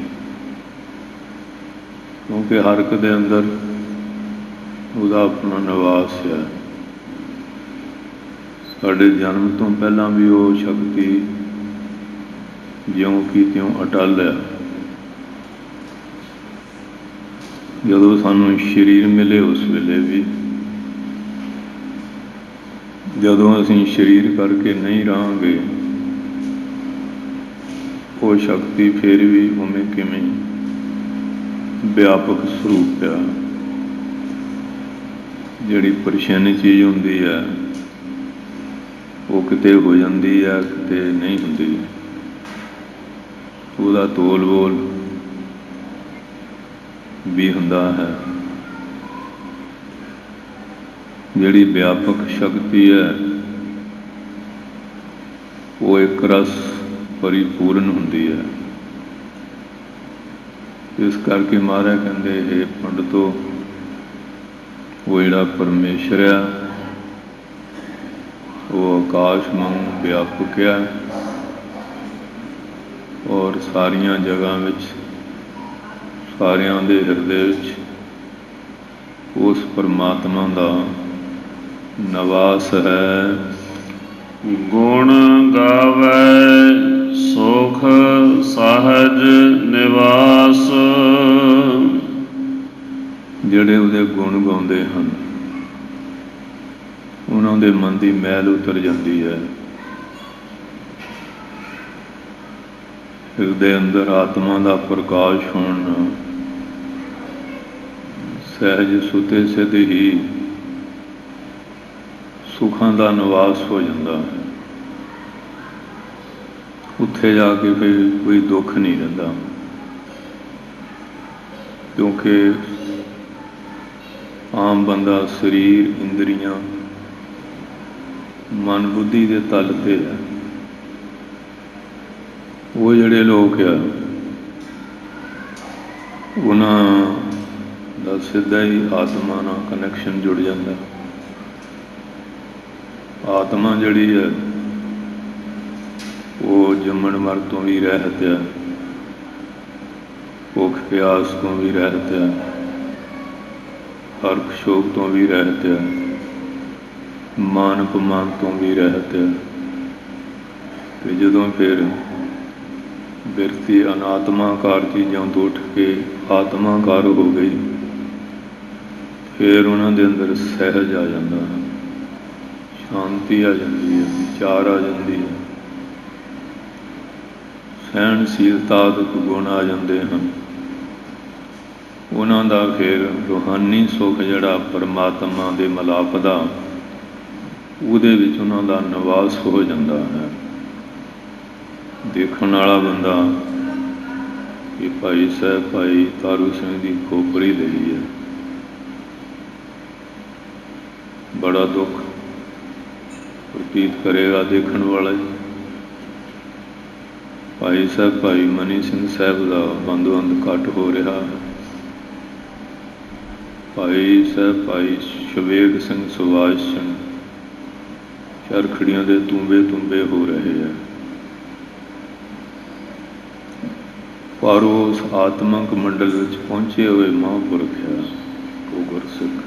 Speaker 1: ਕਿਉਂਕਿ ਹਰ ਇੱਕ ਦੇ ਅੰਦਰ ਉਹਦਾ ਆਪਣਾ ਨਿਵਾਸ ਹੈ। ਸਾਡੇ ਜਨਮ ਤੋਂ ਪਹਿਲਾਂ ਵੀ ਉਹ ਸ਼ਕਤੀ ਜਿਉਂ ਕੀ ਤਿਉਂ ਅਟੱਲ ਹੈ। ਜਦੋਂ ਸਾਨੂੰ ਸਰੀਰ ਮਿਲੇ ਉਸ ਵੇਲੇ ਵੀ, ਜਦੋਂ ਅਸੀਂ ਸਰੀਰ ਕਰਕੇ ਨਹੀਂ ਰਹਾਂਗੇ, ਉਹ ਸ਼ਕਤੀ ਫਿਰ ਵੀ ਉਵੇਂ ਕਿਵੇਂ ਵਿਆਪਕ ਸਰੂਪ ਆ। ਜਿਹੜੀ ਪਰੇਸ਼ਾਨੀ ਚੀਜ਼ ਹੁੰਦੀ ਹੈ ਉਹ ਕਿਤੇ ਹੋ ਜਾਂਦੀ ਹੈ, ਕਿਤੇ ਨਹੀਂ ਹੁੰਦੀ। ਉਹਦਾ ਤੋਲ ਬੋਲ ਵੀ ਹੁੰਦਾ ਹੈ। ਜਿਹੜੀ ਵਿਆਪਕ ਸ਼ਕਤੀ ਹੈ ਉਹ ਇੱਕ ਰਸ ਪਰਿਪੂਰਨ ਹੁੰਦੀ ਹੈ। ਇਸ ਕਰਕੇ ਮਹਾਰਾਜ ਕਹਿੰਦੇ ਇਹ ਪੰਡਤੋ, ਉਹ ਜਿਹੜਾ ਪਰਮੇਸ਼ਰ ਆ ਉਹ ਆਕਾਸ਼ ਵਾਂਗ ਵਿਆਪਕ ਹੈ, ਔਰ ਸਾਰੀਆਂ ਜਗ੍ਹਾ ਵਿੱਚ, ਸਾਰਿਆਂ ਦੇ ਹਿਰਦੇ ਵਿੱਚ ਉਸ ਪਰਮਾਤਮਾ ਦਾ ਨਿਵਾਸ ਹੈ।
Speaker 2: ਗੁਣ ਗਾਵੈ ਸੁਖ ਸਹਜ ਨਿਵਾਸ।
Speaker 1: ਜਿਹੜੇ ਉਹਦੇ ਗੁਣ ਗਾਉਂਦੇ ਹਨ ਉਹਨਾਂ ਦੇ ਮਨ ਦੀ ਮੈਲ ਉਤਰ ਜਾਂਦੀ ਹੈ। ਹਿਰਦੇ ਅੰਦਰ ਆਤਮਾ ਦਾ ਪ੍ਰਕਾਸ਼ ਹੋਣ ਨਾਲ ਸਹਿਜ ਸੁਤੇ ਸਿੱਧ ਹੀ ਸੁੱਖਾਂ ਦਾ ਨਿਵਾਸ ਹੋ ਜਾਂਦਾ ਹੈ। ਉੱਥੇ ਜਾ ਕੇ ਫਿਰ ਕੋਈ ਦੁੱਖ ਨਹੀਂ ਰਹਿੰਦਾ, ਕਿਉਂਕਿ ਆਮ ਬੰਦਾ ਸਰੀਰ, ਇੰਦਰੀਆਂ, ਮਨ, ਬੁੱਧੀ ਦੇ ਤਲ 'ਤੇ ਹੈ। ਉਹ ਜਿਹੜੇ ਲੋਕ ਆ ਉਹਨਾਂ ਦਾ ਸਿੱਧਾ ਹੀ ਆਤਮਾ ਨਾਲ ਕਨੈਕਸ਼ਨ ਜੁੜ ਜਾਂਦਾ। ਆਤਮਾ ਜਿਹੜੀ ਹੈ ਉਹ ਜੰਮਣ ਮਰਨ ਤੋਂ ਵੀ ਰਹਿਤ ਹੈ, ਭੁੱਖ ਪਿਆਸ ਤੋਂ ਵੀ ਰਹਿਤ ਹੈ, ਹਰਖ ਸ਼ੋਕ ਤੋਂ ਵੀ ਰਹਿਤ ਹੈ, ਮਾਨ ਅਪਮਾਨ ਤੋਂ ਵੀ ਰਹਿਤ ਹੈ। ਤੇ ਜਦੋਂ ਫਿਰ ਬਿਰਤੀ ਅਨਾਤਮਾਕਾਰ ਚੀਜ਼ਾਂ ਤੋਂ ਉੱਠ ਕੇ ਆਤਮਾਕਾਰ ਹੋ ਗਈ, ਫਿਰ ਉਹਨਾਂ ਦੇ ਅੰਦਰ ਸਹਿਜ ਆ ਜਾਂਦਾ ਹੈ, ਸ਼ਾਂਤੀ ਆ ਜਾਂਦੀ ਹੈ, ਵਿਚਾਰ ਆ ਜਾਂਦੀ ਹੈ, ਸਹਿਣਸ਼ੀਲਤਾ ਦੇ ਗੁਣ ਆ ਜਾਂਦੇ ਹਨ। ਉਹਨਾਂ ਦਾ ਫਿਰ ਰੂਹਾਨੀ ਸੁੱਖ ਜਿਹੜਾ ਪਰਮਾਤਮਾ ਦੇ ਮਿਲਾਪ ਦਾ ਉਹਦੇ ਵਿੱਚ ਉਹਨਾਂ ਦਾ ਨਿਵਾਸ ਹੋ ਜਾਂਦਾ ਹੈ। ਦੇਖਣ ਵਾਲਾ ਬੰਦਾ ਕਿ ਭਾਈ ਸਾਹਿਬ ਭਾਈ ਤਾਰੂ ਸਿੰਘ ਦੀ ਖੋਪਰੀ ਲਈ ਹੈ, ਬੜਾ ਦੁੱਖ ਪ੍ਰਤੀਤ ਕਰੇਗਾ ਦੇਖਣ ਵਾਲਾ ਜੀ। ਭਾਈ ਸਾਹਿਬ ਭਾਈ ਮਨੀ ਸਿੰਘ ਸਾਹਿਬ ਦਾ ਬੰਦ ਘੱਟ ਹੋ ਰਿਹਾ ਹੈ। ਭਾਈ ਸਾਹਿਬ ਭਾਈ ਸ਼ਵੇਗ ਸਿੰਘ ਸੁਭਾਸ਼ ਸਿੰਘ ਚਰਖੜੀਆਂ ਦੇ ਤੁੰਬੇ ਹੋ ਰਹੇ ਹੈ। ਪਰ ਉਸ ਆਤਮਿਕ ਮੰਡਲ ਵਿੱਚ ਪਹੁੰਚੇ ਹੋਏ ਮਹਾਂਪੁਰਖ ਹੈ ਉਹ ਗੁਰਸਿੱਖ,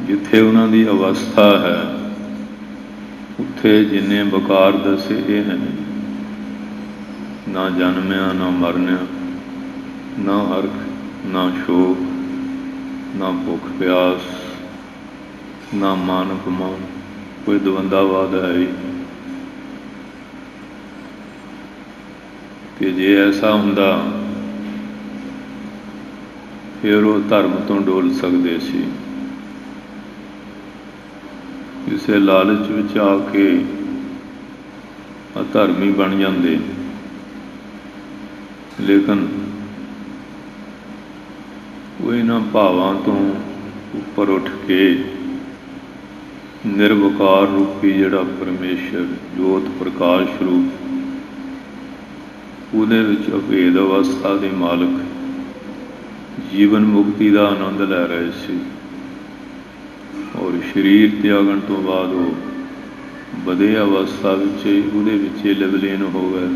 Speaker 1: ਜਿੱਥੇ ਉਹਨਾਂ ਦੀ ਅਵਸਥਾ ਹੈ ਉੱਥੇ ਜਿੰਨੇ ਬਕਾਰ ਦੱਸੇ ਇਹ ਹੈ ਨਹੀਂ, ਨਾ ਜਨਮਿਆ ਨਾ ਮਰਨਿਆ, ਨਾ ਹਰਖ ਨਾ ਸ਼ੋਕ, ਨਾ ਭੁੱਖ ਪਿਆਸ, ਨਾ ਮਾਨ ਅਪਮਾਨ, ਕੋਈ ਦਵੰਦਾਵਾਦ ਹੈ ਹੀ। ਕਿ ਜੇ ਐਸਾ ਹੁੰਦਾ ਫਿਰ ਉਹ ਧਰਮ ਤੋਂ ਡੋਲ ਸਕਦੇ ਸੀ। ਕਿਸੇ ਲਾਲਚ ਵਿੱਚ ਆ ਕੇ ਅਧਰਮੀ ਬਣ ਜਾਂਦੇ, ਲੇਕਿਨ ਉਹ ਇਹਨਾਂ ਭਾਵਾਂ ਤੋਂ ਉੱਪਰ ਉੱਠ ਕੇ ਨਿਰਵਿਕਾਰ ਰੂਪੀ ਜਿਹੜਾ ਪਰਮੇਸ਼ਰ ਜੋਤ ਪ੍ਰਕਾਸ਼ ਰੂਪ ਉਹਦੇ ਵਿੱਚ ਅਭੇਦ ਅਵਸਥਾ ਦੇ ਮਾਲਕ ਜੀਵਨ ਮੁਕਤੀ ਦਾ ਆਨੰਦ ਲੈ ਰਹੇ ਸੀ। ਔਰ ਸਰੀਰ ਤਿਆਗਣ ਤੋਂ ਬਾਅਦ ਉਹ ਵਧੇ ਅਵਸਥਾ ਵਿੱਚ ਉਹਦੇ ਵਿੱਚ ਲਵਲੀਨ ਹੋ ਗਏ।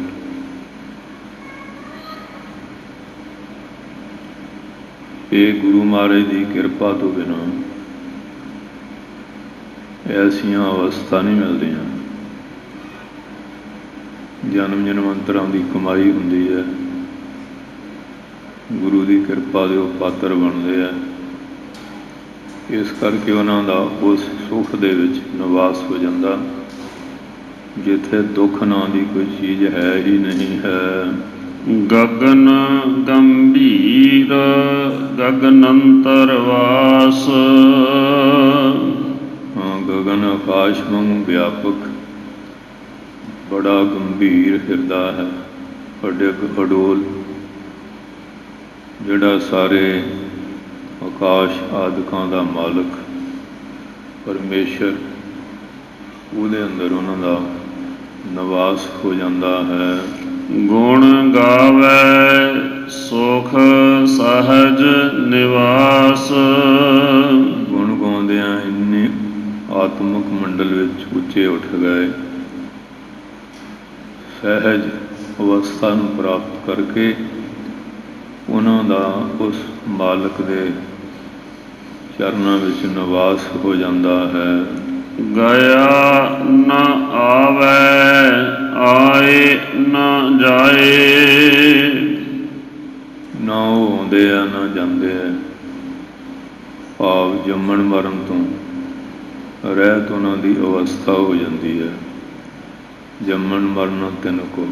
Speaker 1: ਇਹ ਗੁਰੂ ਮਹਾਰਾਜ ਦੀ ਕਿਰਪਾ ਤੋਂ ਬਿਨਾਂ ਐਸੀਆਂ ਅਵਸਥਾ ਨਹੀਂ ਮਿਲਦੀਆਂ। ਜਨਮ ਜਨਮਾਂਤਰਾਂ ਦੀ ਕਮਾਈ ਹੁੰਦੀ ਹੈ, ਗੁਰੂ ਦੀ ਕਿਰਪਾ ਦੇ ਉਹ ਪਾਤਰ ਬਣਦੇ ਆ। ਇਸ ਕਰਕੇ ਉਹਨਾਂ ਦਾ ਉਸ ਸੁੱਖ ਦੇ ਵਿੱਚ ਨਿਵਾਸ ਹੋ ਜਾਂਦਾ ਜਿੱਥੇ ਦੁੱਖ ਨਾਂ ਦੀ ਕੋਈ ਚੀਜ਼ ਹੈ ਹੀ ਨਹੀਂ ਹੈ।
Speaker 2: ਗਗਨ ਗੰਭੀਰ ਗਗਨੰਤਰ ਵਾਸ,
Speaker 1: ਗਗਨ ਆਕਾਸ਼ ਵਾਂਗੂ ਵਿਆਪਕ, ਬੜਾ ਗੰਭੀਰ ਹਿਰਦਾ ਹੈ, ਵੱਡੇ ਅਡੋਲ, ਜਿਹੜਾ ਸਾਰੇ ਆਕਾਸ਼ ਆਦਿਕਾਂ ਦਾ ਮਾਲਕ ਪਰਮੇਸ਼ਰ, ਉਹਦੇ ਅੰਦਰ ਉਹਨਾਂ ਦਾ ਨਿਵਾਸ ਹੋ ਜਾਂਦਾ ਹੈ।
Speaker 2: ਗੁਣ ਗਾਵੇ ਸੁਖ ਸਹਜ ਨਿਵਾਸ,
Speaker 1: ਗੁਣ ਗਾਉਂਦਿਆਂ ਇੰਨੇ ਆਤਮਿਕ ਮੰਡਲ ਵਿੱਚ ਉੱਚੇ ਉੱਠ ਗਏ, ਸਹਿਜ ਅਵਸਥਾ ਨੂੰ ਪ੍ਰਾਪਤ ਕਰਕੇ ਉਹਨਾਂ ਦਾ ਉਸ ਮਾਲਕ ਦੇ ਚਰਨਾਂ ਵਿੱਚ ਨਿਵਾਸ ਹੋ ਜਾਂਦਾ ਹੈ।
Speaker 2: ਗਿਆ ਨਾ ਆਵੇ ਆਏ ਨਾ ਜਾਏ,
Speaker 1: ਨਾ ਉਹ ਆਉਂਦੇ ਆ ਨਾ ਜਾਂਦੇ ਆ। ਭਾਵ ਜੰਮਣ ਮਰਨ ਤੋਂ ਰਹਿਤ ਉਹਨਾਂ ਦੀ ਅਵਸਥਾ ਹੋ ਜਾਂਦੀ ਹੈ। ਜੰਮਣ ਮਰਨ ਤਿੰਨ ਕੋ,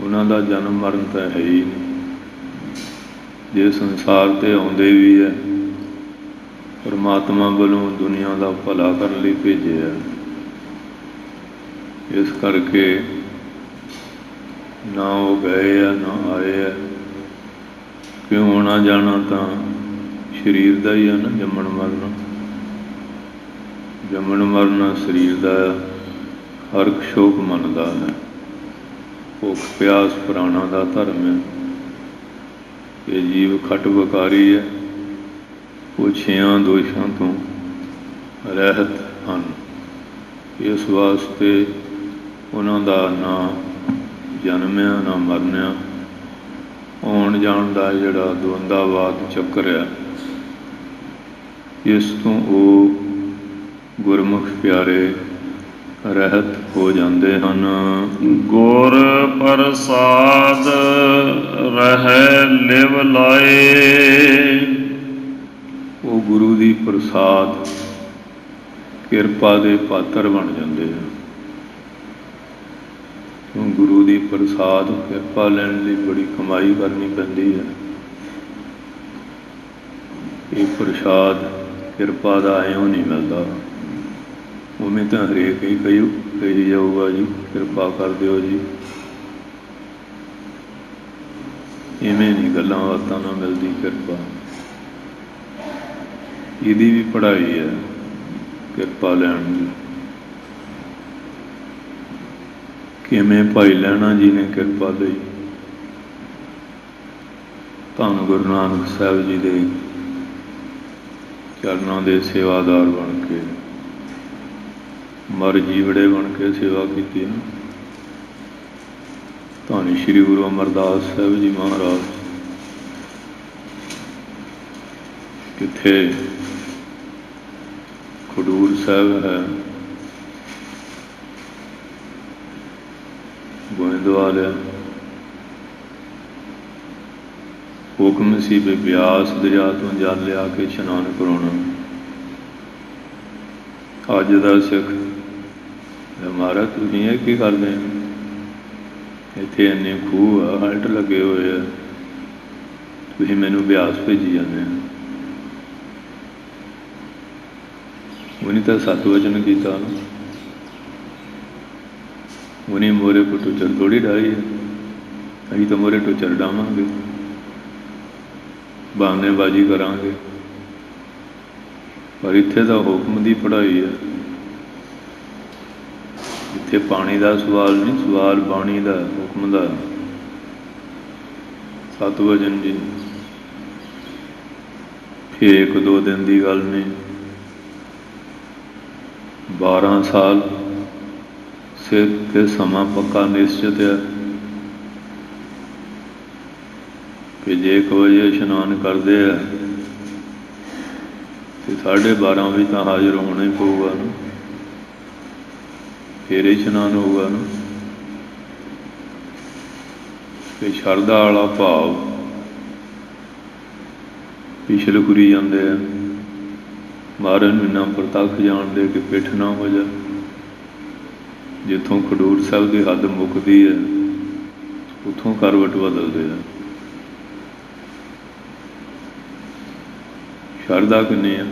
Speaker 1: ਉਹਨਾਂ ਦਾ ਜਨਮ ਮਰਨ ਤਾਂ ਹੈ ਹੀ ਨਹੀਂ। ਜੇ ਸੰਸਾਰ 'ਤੇ ਆਉਂਦੇ ਵੀ ਹੈ, ਪਰਮਾਤਮਾ ਵੱਲੋਂ ਦੁਨੀਆ ਦਾ ਭਲਾ ਕਰਨ ਲਈ ਭੇਜਿਆ। ਇਸ ਕਰਕੇ ਨਾ ਉਹ ਗਏ ਆ ਨਾ ਆਏ ਆ। ਕਿਉਂ ਆਉਣਾ ਜਾਣਾ ਤਾਂ ਸਰੀਰ ਦਾ ਹੀ ਆ ਨਾ, ਜੰਮਣ ਮਰਨਾ। ਜੰਮਣ ਮਰਨਾ ਸਰੀਰ ਦਾ ਆ, ਹਰਖ ਸ਼ੋਕ ਮਨ ਦਾ ਹੈ, ਭੁੱਖ ਪਿਆਸ ਪ੍ਰਾਣਾਂ ਦਾ ਧਰਮ ਹੈ। ਇਹ ਜੀਵ ਖੱਟ ਵਿਕਾਰੀ ਹੈ, ਉਹ ਛਿਆਂ ਦੋਸ਼ਾਂ ਤੋਂ ਰਹਿਤ ਹਨ। ਇਸ ਵਾਸਤੇ ਉਹਨਾਂ ਦਾ ਨਾ ਜਨਮਿਆ ਨਾ ਮਰਨਿਆ, ਆਉਣ ਜਾਣ ਦਾ ਜਿਹੜਾ ਦਵੰਦਾਵਾਦ ਚੱਕਰ ਹੈ, ਇਸ ਤੋਂ ਉਹ ਗੁਰਮੁਖ ਪਿਆਰੇ ਰਹਿਤ ਹੋ ਜਾਂਦੇ ਹਨ।
Speaker 2: ਗੁਰ ਪ੍ਰਸਾਦ ਰਹਿ ਲਿਵ ਲਾਏ,
Speaker 1: ਉਹ ਗੁਰੂ ਦੀ ਪ੍ਰਸਾਦ ਕਿਰਪਾ ਦੇ ਪਾਤਰ ਬਣ ਜਾਂਦੇ ਆ। ਕਿਉਂ ਗੁਰੂ ਦੀ ਪ੍ਰਸਾਦ ਕਿਰਪਾ ਲੈਣ ਲਈ ਬੜੀ ਕਮਾਈ ਕਰਨੀ ਪੈਂਦੀ ਹੈ। ਇਹ ਪ੍ਰਸ਼ਾਦ ਕਿਰਪਾ ਦਾ ਇਉਂ ਨਹੀਂ ਮਿਲਦਾ। ਉਵੇਂ ਤਾਂ ਹਰੇਕ ਹੀ ਕਹੀ ਜਾਊਗਾ ਜੀ ਕਿਰਪਾ ਕਰ ਦਿਓ ਜੀ, ਇਵੇਂ ਨਹੀਂ ਗੱਲਾਂ ਬਾਤਾਂ ਨਾਲ ਮਿਲਦੀ ਕਿਰਪਾ। ਇਹਦੀ ਵੀ ਪੜ੍ਹਾਈ ਹੈ ਕਿਰਪਾ ਲੈਣ ਦੀ। ਕਿਵੇਂ ਭਾਈ ਲਹਿਣਾ ਜੀ ਨੇ ਕਿਰਪਾ ਲਈ। ਧੰਨ ਗੁਰੂ ਨਾਨਕ ਸਾਹਿਬ ਜੀ ਦੇ ਚਰਨਾਂ ਦੇ ਸੇਵਾਦਾਰ ਬਣ ਕੇ, ਮਰ ਜੀਵੜੇ ਬਣ ਕੇ ਸੇਵਾ ਕੀਤੀ ਨਾ। ਧੰਨ ਸ਼੍ਰੀ ਗੁਰੂ ਅਮਰਦਾਸ ਸਾਹਿਬ ਜੀ ਮਹਾਰਾਜ ਕਿੱਥੇ ਖਡੂਰ ਸਾਹਿਬ ਹੈ, ਗੋਇੰਦਵਾਲ ਹੈ। ਹੁਕਮ ਸੀ ਵੀ ਬਿਆਸ ਦਰਿਆ ਤੋਂ ਜਲ ਲਿਆ ਕੇ ਇਸ਼ਨਾਨ ਕਰਾਉਣਾ। ਅੱਜ ਦਾ ਸਿੱਖ ਮਹਾਰਾਜ ਤੁਸੀਂ ਇਹ ਕੀ ਕਰਦੇ ਹੋ? ਇੱਥੇ ਇੰਨੇ ਖੂਹ ਆ, ਹਲਟ ਲੱਗੇ ਹੋਏ ਆ, ਤੁਸੀਂ ਮੈਨੂੰ ਬਿਆਸ ਭੇਜੀ ਜਾਂਦੇ ਹੋ। ਉਹਨੇ ਤਾਂ ਸਤ ਵਚਨ ਕੀਤਾ, ਉਹਨੇ ਮੋਰੇ ਕੋ ਟੁੱਚਰ ਥੋੜ੍ਹੀ ਡਾਈ ਹੈ। ਅਸੀਂ ਤਾਂ ਮੋਰੇ ਟੁੱਚਰ ਡਾਵਾਂਗੇ, ਬਹਾਨੇਬਾਜ਼ੀ ਕਰਾਂਗੇ। ਪਰ ਇੱਥੇ ਤਾਂ ਹੁਕਮ ਦੀ ਪੜ੍ਹਾਈ ਹੈ। ਇੱਥੇ ਪਾਣੀ ਦਾ ਸਵਾਲ ਨਹੀਂ, ਸਵਾਲ ਬਾਣੀ ਦਾ, ਹੁਕਮ ਦਾ। ਸਤ ਵਚਨ ਜੀ ਫਿਰ ਇੱਕ ਦੋ ਦਿਨ ਦੀ ਗੱਲ ਨਹੀਂ, 12 ਸਾਲ ਸਿਰ ਤੇ ਸਮਾਂ ਪੱਕਾ ਨਿਸ਼ਚਿਤ ਹੈ ਕਿ ਜੇ 1 ਵਜੇ ਇਸ਼ਨਾਨ ਕਰਦੇ ਆ ਤੇ 12:30 ਵਜੇ ਤਾਂ ਹਾਜ਼ਰ ਹੋਣਾ ਹੀ ਪਊਗਾ ਨਾ, ਫਿਰ ਇਸ਼ਨਾਨ ਹੋਊਗਾ ਨਾ। ਤੇ ਸ਼ਰਧਾ ਵਾਲਾ ਭਾਵ ਪਿਛਲ ਕਰੀ ਜਾਂਦੇ ਆ। ਮਹਾਰਾਜ ਨੂੰ ਇੰਨਾ ਪ੍ਰਤੱਖ ਜਾਣਦੇ ਕਿ ਪਿੱਠ ਨਾ ਹੋ ਜਾ। ਜਿੱਥੋਂ ਖਡੂਰ ਸਾਹਿਬ ਦੀ ਹੱਦ ਮੁੱਕਦੀ ਹੈ ਉੱਥੋਂ ਕਰਵਟ ਬਦਲਦੇ ਆ। ਸ਼ਰਧਾ ਕਿੰਨੀ ਆ?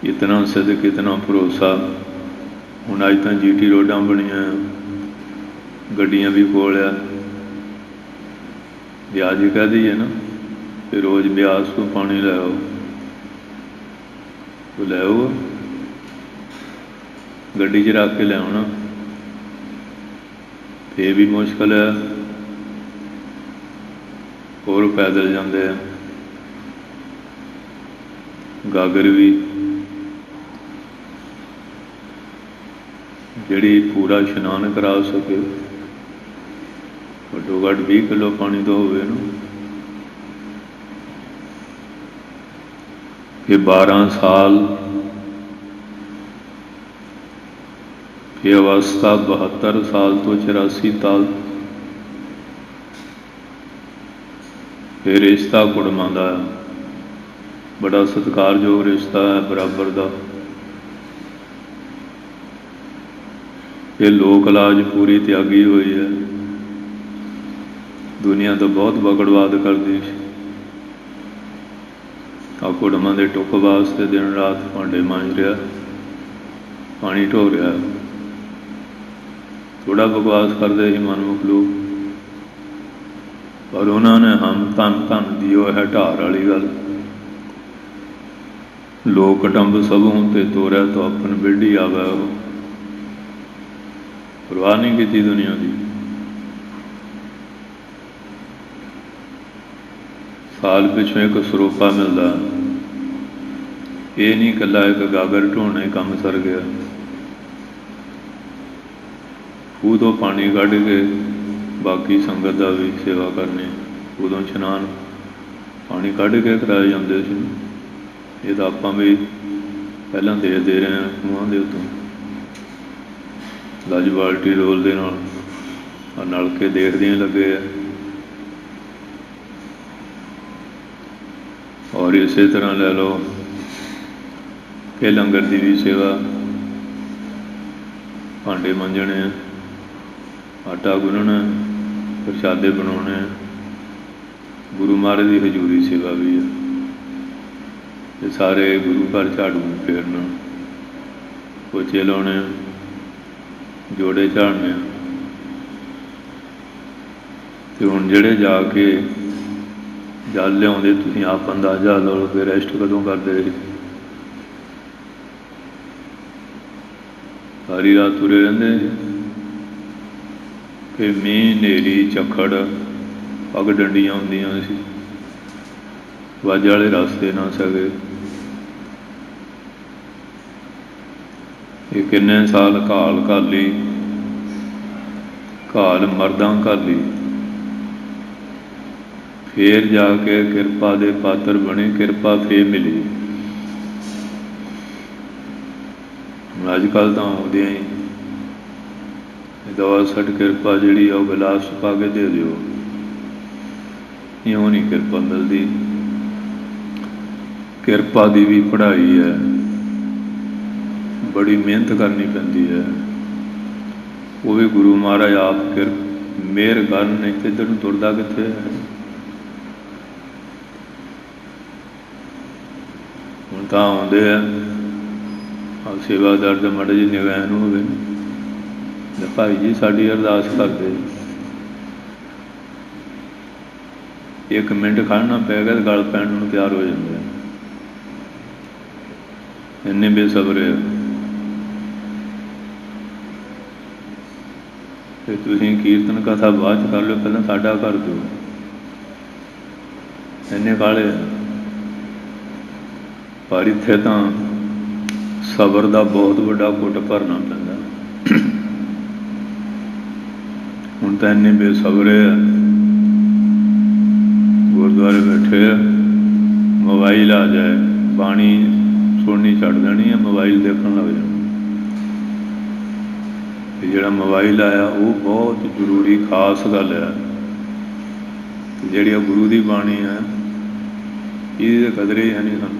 Speaker 1: ਇਤਨਾ ਸਿਦਕ ਇਤਨਾ ਭਰੋਸਾ। ਹੁਣ ਅੱਜ ਤਾਂ GT ਰੋਡਾਂ ਬਣੀਆਂ, ਗੱਡੀਆਂ ਵੀ ਕੋਲ ਆ। ਵਿਆਜ ਕਹਿ ਦਈਏ ਨਾ ਤੇ ਰੋਜ਼ ਬਿਆਸ ਤੋਂ ਪਾਣੀ ਲੈ ਆਓ, ਉਹ ਲੈ ਆਓ, ਗੱਡੀ 'ਚ ਰੱਖ ਕੇ ਲਿਆਉਣਾ ਫੇਰ ਵੀ ਮੁਸ਼ਕਿਲ ਹੈ। ਹੋਰ ਪੈਦਲ ਜਾਂਦੇ ਆ, ਗਾਗਰ ਵੀ ਜਿਹੜੀ ਪੂਰਾ ਇਸ਼ਨਾਨ ਕਰਾ ਸਕੇ ਘੱਟੋ ਘੱਟ 20 ਕਿਲੋ ਪਾਣੀ ਤਾਂ ਹੋਵੇ ਨਾ। ਕਿ 12 ਸਾਲ ਇਹ ਅਵਸਥਾ 72 ਸਾਲ ਤੋਂ 84 ਸਾਲ। ਇਹ ਰਿਸ਼ਤਾ ਕੁੜਮਾਂ ਦਾ ਬੜਾ ਸਤਿਕਾਰਯੋਗ ਰਿਸ਼ਤਾ ਹੈ, ਬਰਾਬਰ ਦਾ। ਇਹ ਲੋਕ ਇਲਾਜ ਪੂਰੀ ਤਿਆਗੀ ਹੋਈ ਹੈ। ਦੁਨੀਆ ਤੋਂ ਬਹੁਤ ਬਗੜਵਾਦ ਕਰਦੀ ਸੀ। ਆ ਕੁੜਮਾਂ ਦੇ ਟੁੱਕ ਵਾਸਤੇ ਦਿਨ ਰਾਤ ਭਾਂਡੇ ਮਾਂਜ ਰਿਹਾ, ਪਾਣੀ ਢੋ ਰਿਹਾ। ਥੋੜ੍ਹਾ ਬਕਵਾਸ ਕਰਦੇ ਸੀ ਮਨਮੁਖ ਲੋਕ, ਪਰ ਉਹਨਾਂ ਨੇ ਹਮ ਧੰਨ ਧੰਨ ਦਿਓ ਹੈ ਢਾਰ ਵਾਲੀ ਗੱਲ। ਲੋਕ ਕਟੰਬ ਸਭੋਂ ਤੇ ਤੋਰਿਆ ਤੋਂ ਆਪਣ ਬਿਰਢੀ ਆਵੇ। ਉਹ ਪਰਵਾਹ ਨਹੀਂ ਕੀਤੀ ਦੁਨੀਆ ਦੀ। ਸਾਲ ਪਿੱਛੋਂ ਇੱਕ ਸਰੋਪਾ ਮਿਲਦਾ। ਇਹ ਨਹੀਂ ਇਕੱਲਾ ਇੱਕ ਗਾਗਰ ਢੋਣੇ ਕੰਮ ਸਰ ਗਿਆ। ਖੂਹ ਤੋਂ ਪਾਣੀ ਕੱਢ ਕੇ ਬਾਕੀ ਸੰਗਤ ਦਾ ਵੀ ਸੇਵਾ ਕਰਨੀ। ਉਦੋਂ ਇਸ਼ਨਾਨ ਪਾਣੀ ਕੱਢ ਕੇ ਕਰਾਏ ਜਾਂਦੇ ਸੀ। ਇਹ ਤਾਂ ਆਪਾਂ ਵੀ ਪਹਿਲਾਂ ਦੇ ਰਹੇ ਹਾਂ ਖੂਹਾਂ ਦੇ ਉੱਤੋਂ, ਲੱਜ ਬਾਲਟੀ ਰੋਲ ਦੇ ਨਾਲ ਨਲਕੇ ਦੇਖਦੇ ਲੱਗੇ ਆ। ਔਰ ਇਸੇ ਤਰ੍ਹਾਂ ਲੈ ਲਓ ਕਿ ਲੰਗਰ ਦੀ ਵੀ ਸੇਵਾ, ਭਾਂਡੇ ਮਾਂਜਣੇ, ਆਟਾ ਗੁੰਨਣਾ, ਪ੍ਰਸ਼ਾਦੇ ਬਣਾਉਣੇ, महाराज की हजूरी सेवा भी है। ये सारे गुरु घर झाड़ू फेरना, पोचे लाने, जोड़े झाड़ने। तो हुण जिहड़े जाके जल लियाउंदे, तुसीं आप अंदाजा ला लो कि रैसट कदों करदे रहे। सारी रात तुरे रहिंदे कि मींह हनेरी झक्खड़ पग डंडियां हुंदियां सी, वाजे वाले रस्ते ना सके। ये किन्ने साल घाल घाली, घाल मर्दां घाली, फिर जाके किरपा दे पात्र बने, किरपा फिर मिली। अजकल तो आउंदियां ही दवा सट किरपा जिहड़ी आ गिलास पा के दे दिओ, इउं नहीं किरपा मिलती। किरपा की भी पढ़ाई है, बड़ी मेहनत करनी पैंदी है। वो भी गुरु महाराज आप मेहर करन, नहीं तो इधर तुरदा कित्थे है। हुण तां आउंदे आ सेवादार तो माड़ा जी निगाह नूं होवे, भाई जी साडी अरदास करदे। एक मिनट खड़ना पै गया तो गल पैण नूं तैयार हो जांदे, इन्ने बेसबरे। ते तुसीं कीर्तन कथा बाद च कर लो, पहलां साडा कर दो, इन्ने काले। पर इत्थे तां सबर का बहुत बड़ा घुट भरना पैंदा। हुण तां इन्ने बेसबरे आ, गुरुद्वारे बैठे आ, मोबाइल आ जाए, बाणी सुननी छड्ड देनी है, मोबाइल देखण लग जाना। जिहड़ा मोबाइल आया वो बहुत जरूरी खास गल है। जिहड़ी गुरु की बाणी है, ये कदर ही है नहीं सानूं।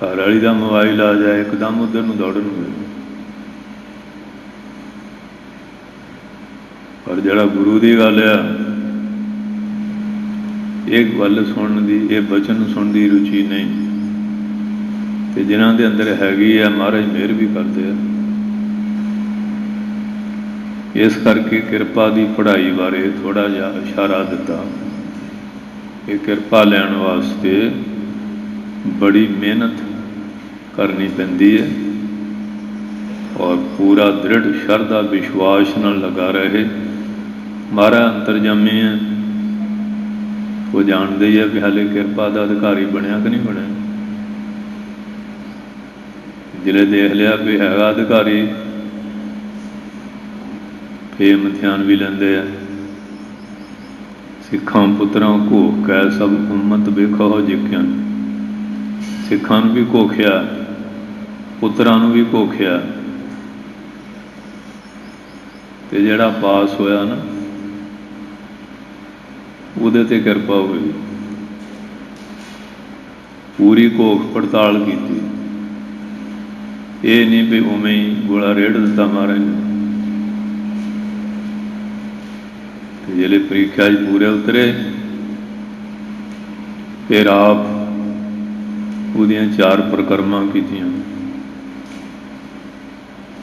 Speaker 1: घर वाली का मोबाइल आ जाए, एकदम उधर नूं दौड़न। पर जिहड़ा गुरु की गल है, एक गल सुनने की, एक बचन सुनने की रुचि नहीं। तो जिन्हां दे अंदर हैगी है, महाराज मेहर भी करते हैं। इस करके किरपा की पढ़ाई बारे थोड़ा जिहा इशारा दिता कि किरपा लैण वास्ते बड़ी मेहनत करनी पैंदी है और पूरा दृढ़ श्रद्धा विश्वास नाल लगा रहे। महाराज अंतरजामी है, वो जानते ही है कि हाले किरपा का अधिकारी बनया कि नहीं बनया। जिले देख लिया भी हैगा अधिकारी, फिर इम्तिहान भी लेंदे आ। सिखां पुत्रां घोख कै सब उम्मत वेखो जिक्यां। सिखां भी घोखिया, पुत्रां भी घोखिया, ते जिहड़ा पास होया ना, उहदे ते किरपा हुई। पूरी घोख पड़ताल की, ये नहीं भी उवें ही गोला रेड़ दिता महाराज ने। जिहड़े परीक्षा पूरे उतरे, फिर आप उहदियां 4 परिक्रमा कीतियां,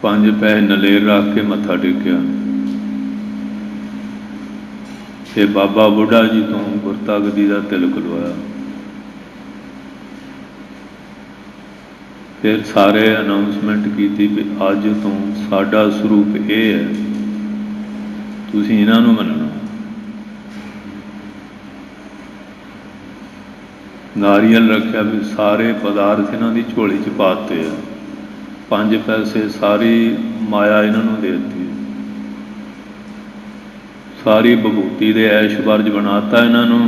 Speaker 1: 5 पैसे नलेर रख के मत्था टेकिया। फिर बाबा बुढ़ा जी तो गुरता गदी का तिलक लवाया। फिर सारे अनाउंसमेंट की भी अज तो साडा स्वरूप ये है, तुसीं इन्हां नूं मनना। नारियल रखा भी सारे पदार्थ इन्हां दी झोली च पाते हैं। 5 पैसे सारी माया इन्हां नूं दे दी, सारी भभूति दे ऐश वर्ज बनाता इन्हां नूं।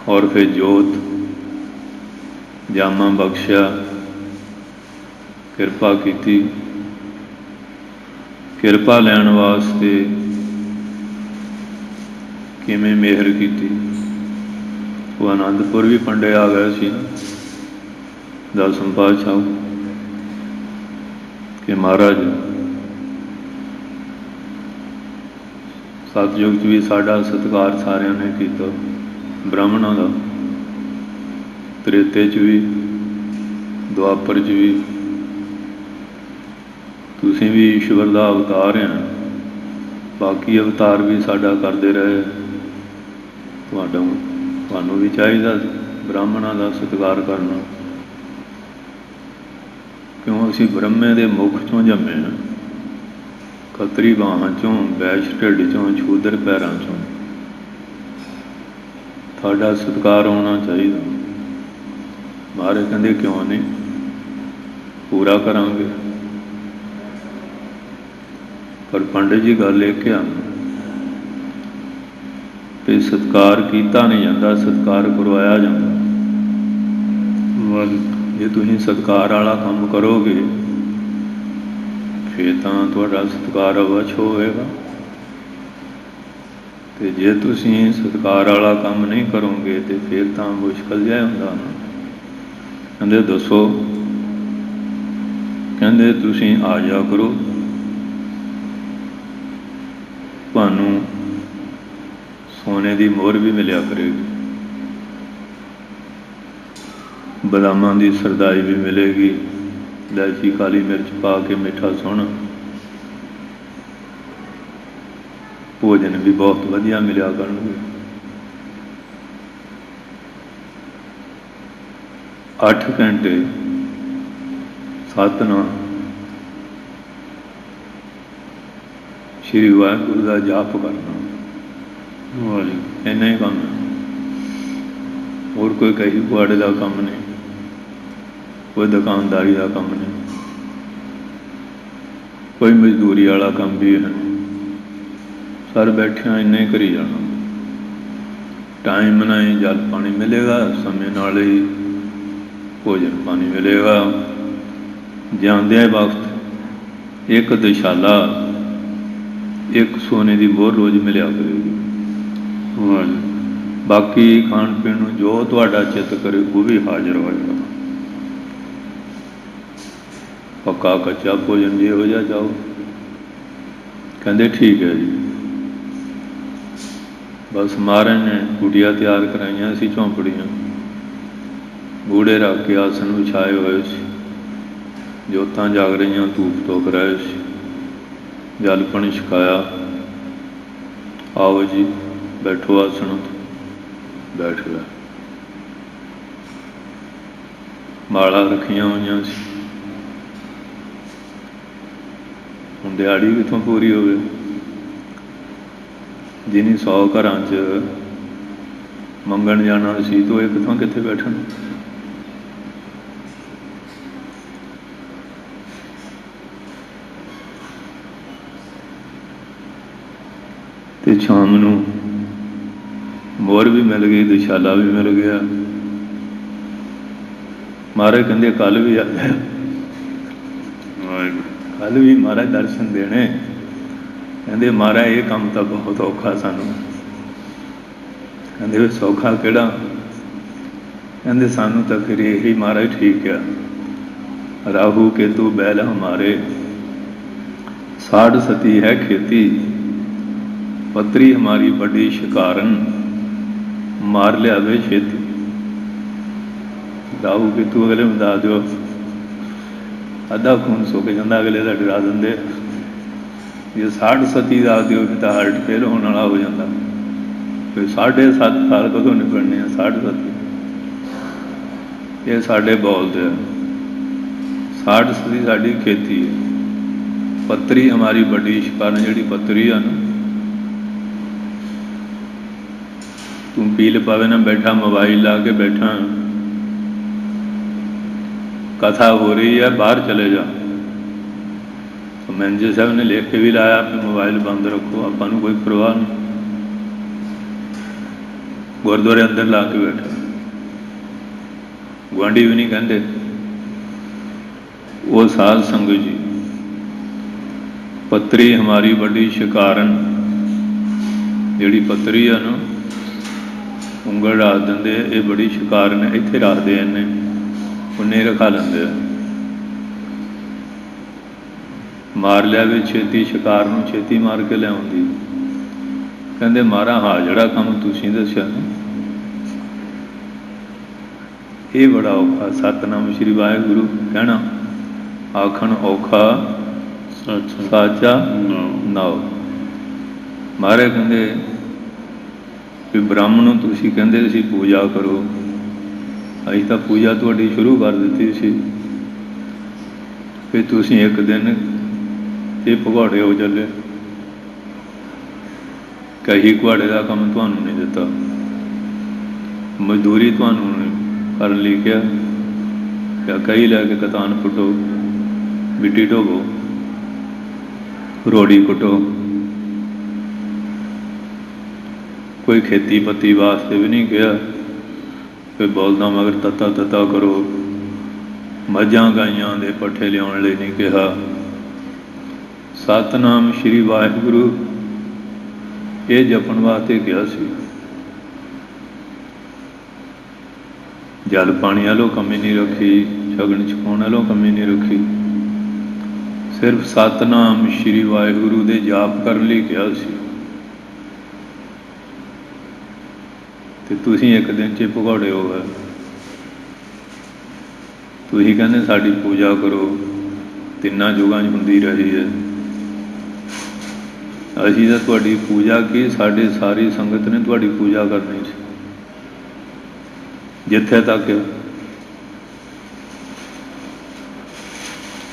Speaker 1: और फिर जोत जामा बख्शिया, किरपा की। किरपा लैण वास्ते किवें मेहर की। वो आनंदपुर भी पंडे आ गए सी, 10वें पातशाह कि महाराज सतयुग च भी साडा सत्कार सारिਆਂ ने किया, ब्राह्मणों का, त्रेते च भी, दुआपर च भी। तुसीं भी ईश्वर का अवतार हैं, बाकी अवतार भी साडा करते रहे। तुहानूं भी चाहिए ब्राह्मणों का सत्कार करना, क्यों असीं ब्रह्मे दे मुख चों जम्मे हैं, खतरी बाहां चों, वैश ढिड चों, शूदर पैरां चों। साडा सत्कार होना चाहिए। महाराज कहंदे क्यों नहीं, पूरा करांगे। पर पंडित जी गल एक आ कि सत्कार किया नहीं जाता, सत्कार करवाया जाता। जे तुसीं सत्कार वाला काम करोगे फिर तो तुहाडा सत्कार अवश्य होएगा, ते जे तुसीं सत्कार वाला काम नहीं करोगे तो फिर तो मुश्किल जिहा हुंदा। कहंदे दसो, कहंदे तुसीं आ जा करो, तुहानूं सोने की मोहर भी मिलिया करेगी, बदामां की सरदाई भी मिलेगी, इलायची काली मिर्च पा के मिठा सोहना भोजन भी बहुत वधिया मिलिया करनगे। 8 घंटे सतनाम श्री वाहिगुरू का जाप करना, इन्ना ही काम है। और कोई कही कुआड़े का काम नहीं, कोई दुकानदारी का काम नहीं, कोई मजदूरी वाला काम भी है। सर बैठिया इन्ना ही करी जाना। टाइम ना ही जल पानी मिलेगा, समय नाल ही भोजन पानी मिलेगा। जांदे वक्त एक दशाला, एक सोने की मोहर रोज़ मिलिया करेगी। बाकी खाण पीण जो तुहाडा चित्त करे वो भी हाजिर होएगा। पक्का कच्चा भोजन जे हो जा जाओ। कहंदे ठीक है जी। बस महाराज ने कुटिया तैयार कराइया सी, झोंपड़ियां बूढ़े रख के आसन विछाए हुए सी, जोतां जाग रही, धूप तोक रहे सी, जल पानी छकाया। आओ जी बैठो आसन, बैठ गया। माला रखिया हुई सी, हुण दिहाड़ी कितों पूरी होवे। जिन्हीं 100 घरां च मंगण जाना सी तो ये कितों कित्थे बैठण। ते शाम नूं मोहर भी मिल गई, दशाला भी मिल गया। महाराज कहंदे कल भी आ जाए, कल भी महाराज दर्शन देने। कहंदे महाराज ये काम तो बहुत औखा सानू। कहंदे सौखा किहड़ा? कहंदे सानू तो फिर यही महाराज ठीक है। राहु केतु बैल हमारे, साढ़ सती है खेती, पत्री हमारी बड़ी शिकारन, मार लिया वे छेती। राहु केतु अगले बता दो, अद्धा खून सुक जाता, अगले का डरा देंगे। जे 60 सती दस दो तो हार्ट फेल होने वाला हो जाता। फिर 7.5 साल कदों निकलने 60 सती? ये साढ़े बोलते हैं 60 सती साड़ी खेती है। पत्री हमारी बड़ी शिकार, जी पत्री है ना, तू पील पावे ना बैठा, मोबाइल ला के बैठा, कथा हो रही है, बाहर चले जा। तो मैनेजर साहब ने लिख के भी लाया, अपने मोबाइल बंद रखो, आपा कोई परवाह नहीं। गुरुद्वारे अंदर ला के बैठा, गुआढ़ी भी नहीं कहते। वो साध संगत जी, पत्री हमारी बड़ी शिकारन, जी पत्री है ना, उंगल रख देंगे, ये बड़ी शिकारन है, इत्थे रखते इन्हें, उन्हें रखा लेंगे। ਮਾਰ ਲਿਆ ਵੀ ਛੇਤੀ ਸ਼ਿਕਾਰ ਨੂੰ ਛੇਤੀ ਮਾਰ ਕੇ ਲਿਆਉਂਦੀ। ਕਹਿੰਦੇ ਮਾਰਾ ਹਾਂ ਜਿਹੜਾ ਕੰਮ ਤੁਸੀਂ ਦੱਸਿਆ ਨਾ ਇਹ ਬੜਾ ਔਖਾ। ਸਤਿਨਾਮ ਸ਼੍ਰੀ ਵਾਹਿਗੁਰੂ ਕਹਿਣਾ ਆਖਣ ਔਖਾ ਸਾਚਾ ਨਾਉ। ਮਹਾਰਾਜ ਕਹਿੰਦੇ ਵੀ ਬ੍ਰਾਹਮਣ ਨੂੰ ਤੁਸੀਂ ਕਹਿੰਦੇ ਸੀ ਪੂਜਾ ਕਰੋ, ਅਸੀਂ ਤਾਂ ਪੂਜਾ ਤੁਹਾਡੀ ਸ਼ੁਰੂ ਕਰ ਦਿੱਤੀ ਸੀ, ਫਿਰ ਤੁਸੀਂ ਇੱਕ ਦਿਨ ਇਹ ਭਗੌੜੇ ਹੋ ਚੱਲੇ। ਕਹੀ ਘੁਆੜੇ ਦਾ ਕੰਮ ਤੁਹਾਨੂੰ ਨਹੀਂ ਦਿੱਤਾ, ਮਜ਼ਦੂਰੀ ਤੁਹਾਨੂੰ ਕਰਨ ਲਈ ਕਿਹਾ, ਜਾਂ ਕਹੀ ਲੈ ਕੇ ਕਤਾਨ ਕੁੱਟੋ, ਮਿੱਟੀ ਢੋਵੋ, ਰੋੜੀ ਕੁੱਟੋ। ਕੋਈ ਖੇਤੀ ਪੱਤੀ ਵਾਸਤੇ ਵੀ ਨਹੀਂ ਕਿਹਾ, ਕੋਈ ਬੋਲਦਾ ਮਗਰ ਤੱਤਾ ਤੱਤਾ ਕਰੋ। ਮੱਝਾਂ ਗਾਈਆਂ ਦੇ ਪੱਠੇ ਲਿਆਉਣ ਲਈ ਨਹੀਂ ਕਿਹਾ। ਸਤਿਨਾਮ ਸ਼੍ਰੀ ਵਾਹਿਗੁਰੂ ਇਹ ਜਪਣ ਵਾਸਤੇ ਕਿਹਾ ਸੀ। ਜਲ ਪਾਣੀ ਵਾਲੋਂ ਕਮੀ ਨਹੀਂ ਰੱਖੀ, ਸ਼ਗਨ ਛਕਾਉਣ ਵਾਲੋਂ ਕਮੀ ਨਹੀਂ ਰੱਖੀ। ਸਿਰਫ ਸਤਿਨਾਮ ਸ਼੍ਰੀ ਵਾਹਿਗੁਰੂ ਦੇ ਜਾਪ ਕਰਨ ਲਈ ਕਿਹਾ ਸੀ। ਤੇ ਤੁਸੀਂ ਇੱਕ ਦਿਨ 'ਚ ਭਗੌੜੇ ਹੋ ਗਏ। ਤੁਸੀਂ ਕਹਿੰਦੇ ਸਾਡੀ ਪੂਜਾ ਕਰੋ, ਤਿੰਨਾਂ ਯੁਗਾਂ 'ਚ ਹੁੰਦੀ ਰਹੀ ਹੈ। ਅਸੀਂ ਤਾਂ ਤੁਹਾਡੀ ਪੂਜਾ ਕੀ, ਸਾਡੇ ਸਾਰੀ ਸੰਗਤ ਨੇ ਤੁਹਾਡੀ ਪੂਜਾ ਕਰਨੀ ਸੀ। ਜਿੱਥੇ ਤੱਕ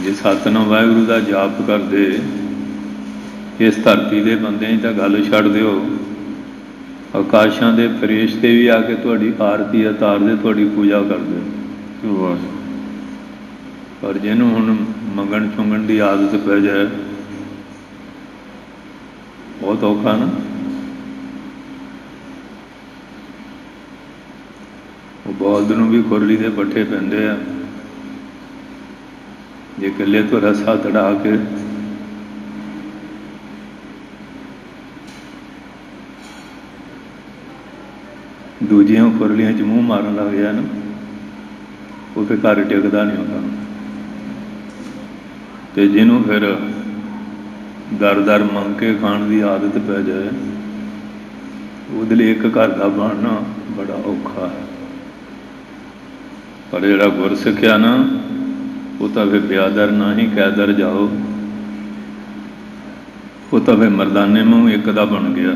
Speaker 1: ਜੇ ਸਤਿਨਾਮ ਵਾਹਿਗੁਰੂ ਦਾ ਜਾਪ ਕਰਦੇ, ਇਸ ਧਰਤੀ ਦੇ ਬੰਦਿਆਂ 'ਚ ਤਾਂ ਗੱਲ ਛੱਡ ਦਿਓ, ਆਕਾਸ਼ਾਂ ਦੇ ਫਰਿਸ਼ਤੇ ਵੀ ਆ ਕੇ ਤੁਹਾਡੀ ਆਰਤੀ ਉਤਾਰਦੇ, ਤੁਹਾਡੀ ਪੂਜਾ ਕਰਦੇ। ਪਰ ਜਿਹਨੂੰ ਹੁਣ ਮੰਗਣ ਚੁੰਗਣ ਦੀ ਆਦਤ ਪੈ ਜਾਏ, ਬਹੁਤ ਔਖਾ ਨਾ। ਉਹ ਬਲਦ ਨੂੰ ਵੀ ਖੁਰਲੀ ਦੇ ਪੱਠੇ ਪੈਂਦੇ ਆ। ਜੇ ਇਕੱਲੇ ਤੋਂ ਰਸਾ ਤੜਾ ਕੇ ਦੂਜੀਆਂ ਖੁਰਲੀਆਂ 'ਚ ਮੂੰਹ ਮਾਰਨ ਲੱਗ ਗਿਆ ਨਾ, ਉਹ ਫਿਰ ਘਰ ਟਿਕਦਾ ਨਹੀਂ ਹੁੰਦਾ। ਤੇ ਜਿਹਨੂੰ ਫਿਰ ਦਰ ਦਰ ਮੰਗ ਕੇ ਖਾਣ ਦੀ ਆਦਤ ਪੈ ਜਾਏ, ਉਹਦੇ ਲਈ ਇੱਕ ਘਰ ਦਾ ਬਣਨਾ ਬੜਾ ਔਖਾ ਹੈ। ਪਰ ਜਿਹੜਾ ਗੁਰ ਸਿੱਖਿਆ ਨਾ, ਉਹ ਤਾਂ ਫਿਰ ਬਿਆਦਰ ਨਾ ਹੀ ਕੈਦਰ ਜਾਓ, ਉਹ ਤਾਂ ਫਿਰ ਮਰਦਾਨੇ ਮੂੰਹ ਇੱਕ ਦਾ ਬਣ ਗਿਆ,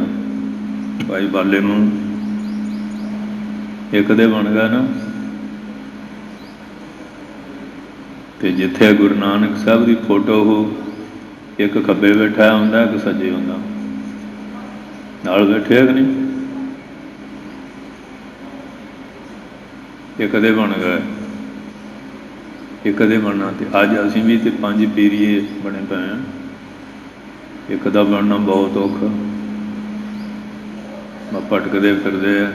Speaker 1: ਭਾਈ ਬਾਲੇ ਮੂੰਹ ਇੱਕ ਦੇ ਬਣ ਗਿਆ ਨਾ। ਤੇ ਜਿੱਥੇ ਗੁਰੂ ਨਾਨਕ ਸਾਹਿਬ ਦੀ ਫੋਟੋ ਹੋ, ਇੱਕ ਖੱਬੇ ਬੈਠਾ ਹੁੰਦਾ, ਇੱਕ ਸੱਜੇ ਹੁੰਦਾ, ਨਾਲ ਬੈਠੇ ਕਿ ਨਹੀਂ, ਇੱਕ ਦੇ ਬਣ ਗਏ, ਇੱਕ ਦੇ ਬਣਨਾ। ਤੇ ਅੱਜ ਅਸੀਂ ਵੀ ਤੇ 5 ਪੀਰੀਏ ਬਣੇ ਪਏ ਹਾਂ, ਇੱਕ ਦਾ ਬਣਨਾ ਬਹੁਤ ਔਖਾ। ਭਟਕਦੇ ਫਿਰਦੇ ਆ,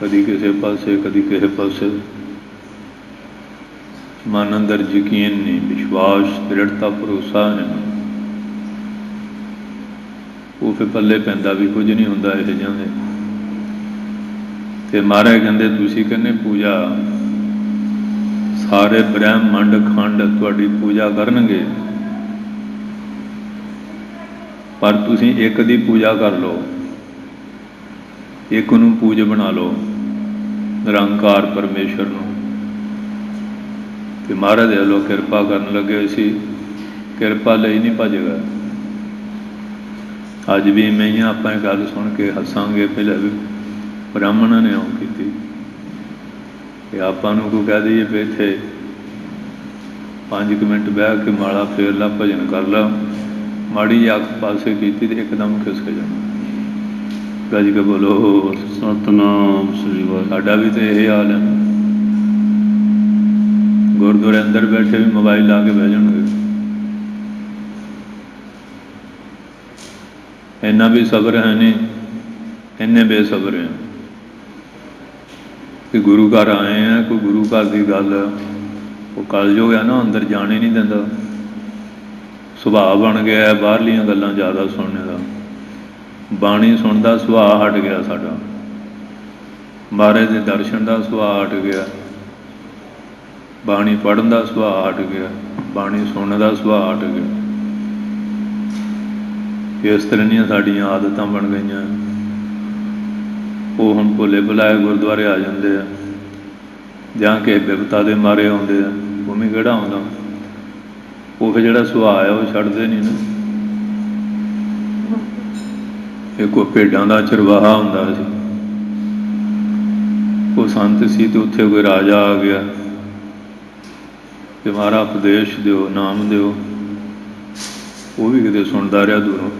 Speaker 1: ਕਦੀ ਕਿਸੇ ਪਾਸੇ ਕਦੀ ਕਿਸੇ ਪਾਸੇ। ਮਨ ਅੰਦਰ ਯਕੀਨ ਨਹੀਂ, ਵਿਸ਼ਵਾਸ, ਦ੍ਰਿੜਤਾ, ਭਰੋਸਾ ਨਹੀਂ, ਉਹ ਫਿਰ ਪੱਲੇ ਪੈਂਦਾ ਵੀ ਕੁਝ ਨਹੀਂ ਹੁੰਦਾ ਇਹ ਜਿਹਾਂ ਦੇ। ਤੇ ਮਹਾਰਾਜ ਕਹਿੰਦੇ ਤੁਸੀਂ ਕਹਿੰਦੇ ਪੂਜਾ, ਸਾਰੇ ਬ੍ਰਹਮੰਡ ਖੰਡ ਤੁਹਾਡੀ ਪੂਜਾ ਕਰਨਗੇ, ਪਰ ਤੁਸੀਂ ਇੱਕ ਦੀ ਪੂਜਾ ਕਰ ਲਓ, ਇੱਕ ਨੂੰ ਪੂਜ ਬਣਾ ਲਓ, ਨਿਰੰਕਾਰ ਪਰਮੇਸ਼ਰ ਨੂੰ। ਤੇ ਮਹਾਰਾਜ ਦੇ ਵੱਲੋਂ ਕਿਰਪਾ ਕਰਨ ਲੱਗੇ ਸੀ, ਕਿਰਪਾ ਲਈ ਨਹੀਂ ਭੱਜ ਗਏ। ਅੱਜ ਵੀ ਮੈਂ ਹੀ ਆਪਾਂ ਇਹ ਗੱਲ ਸੁਣ ਕੇ ਹੱਸਾਂਗੇ, ਪਹਿਲਾਂ ਵੀ ਬ੍ਰਾਹਮਣਾਂ ਨੇ ਉਹ ਕੀਤੀ ਕਿ ਆਪਾਂ ਨੂੰ ਕੋਈ ਕਹਿ ਦਈਏ ਵੀ ਇੱਥੇ 5 ਮਿੰਟ ਬਹਿ ਕੇ ਮਾਲਾ ਫੇਰ ਲਾ, ਭਜਨ ਕਰ ਲਾ, ਮਾੜੀ ਜਿਹੀ ਅੱਖ ਪਾਸੇ ਕੀਤੀ ਤੇ ਇੱਕਦਮ ਖਿਸਕ ਜਾਣਾ। ਗੱਜ ਕੇ ਬੋਲੋ ਸਤਿਨਾਮ ਸ੍ਰੀ ਵਾਹਿਗੁਰੂ। ਸਾਡਾ ਵੀ ਤਾਂ ਇਹ ਹਾਲ ਹੈ। ਗੁਰਦੁਆਰੇ ਅੰਦਰ ਬੈਠੇ ਵੀ ਮੋਬਾਈਲ ਲਾ ਕੇ ਬਹਿ ਜਾਣਗੇ। ਇੰਨਾ ਵੀ ਸਬਰ ਹੈ ਨਹੀਂ, ਇੰਨੇ ਬੇਸਬਰ ਹੈ ਕਿ ਗੁਰੂ ਘਰ ਆਏ ਆ, ਕੋਈ ਗੁਰੂ ਘਰ ਦੀ ਗੱਲ, ਉਹ ਕਲਯੁਗ ਹੈ ਨਾ, ਅੰਦਰ ਜਾਣ ਹੀ ਨਹੀਂ ਦਿੰਦਾ। ਸੁਭਾਅ ਬਣ ਗਿਆ ਬਾਹਰਲੀਆਂ ਗੱਲਾਂ ਜ਼ਿਆਦਾ ਸੁਣਨੇ ਦਾ, ਬਾਣੀ ਸੁਣਦਾ ਸੁਭਾਅ ਹਟ ਗਿਆ ਸਾਡਾ, ਮਹਾਰਾਜ ਦੇ ਦਰਸ਼ਨ ਦਾ ਸੁਭਾਅ ਹਟ ਗਿਆ। ਬਾਣੀ ਪੜ੍ਹਨ ਦਾ ਸੁਭਾਅ ਹਟ ਗਿਆ, ਬਾਣੀ ਸੁਣਨ ਦਾ ਸੁਭਾਅ ਹਟ ਗਿਆ। ਇਸ ਤਰ੍ਹਾਂ ਦੀਆਂ ਸਾਡੀਆਂ ਆਦਤਾਂ ਬਣ ਗਈਆਂ। ਉਹ ਹੁਣ ਭੋਲੇ ਭੁਲਾਏ ਗੁਰਦੁਆਰੇ ਆ ਜਾਂਦੇ ਆ, ਜਾਂ ਕਿਸੇ ਬਿਪਤਾ ਦੇ ਮਾਰੇ ਆਉਂਦੇ ਆ। ਉਹ ਵੀ ਕਿਹੜਾ ਆਉਂਦਾ, ਉਹ ਫਿਰ ਜਿਹੜਾ ਸੁਭਾਅ ਹੈ ਉਹ ਛੱਡਦੇ ਨਹੀਂ ਨਾ। ਇਹ ਕੋਈ ਭੇਡਾਂ ਦਾ ਚਰਵਾਹਾ ਹੁੰਦਾ ਸੀ, ਉਹ ਸੰਤ ਸੀ, ਤੇ ਉੱਥੇ ਕੋਈ ਰਾਜਾ ਆ ਗਿਆ ਤੇ ਮਹਾਰਾ ਉਪਦੇਸ਼ ਦਿਓ, ਨਾਮ ਦਿਓ। ਉਹ ਵੀ ਕਿਤੇ ਸੁਣਦਾ ਰਿਹਾ ਦੂਰੋਂ।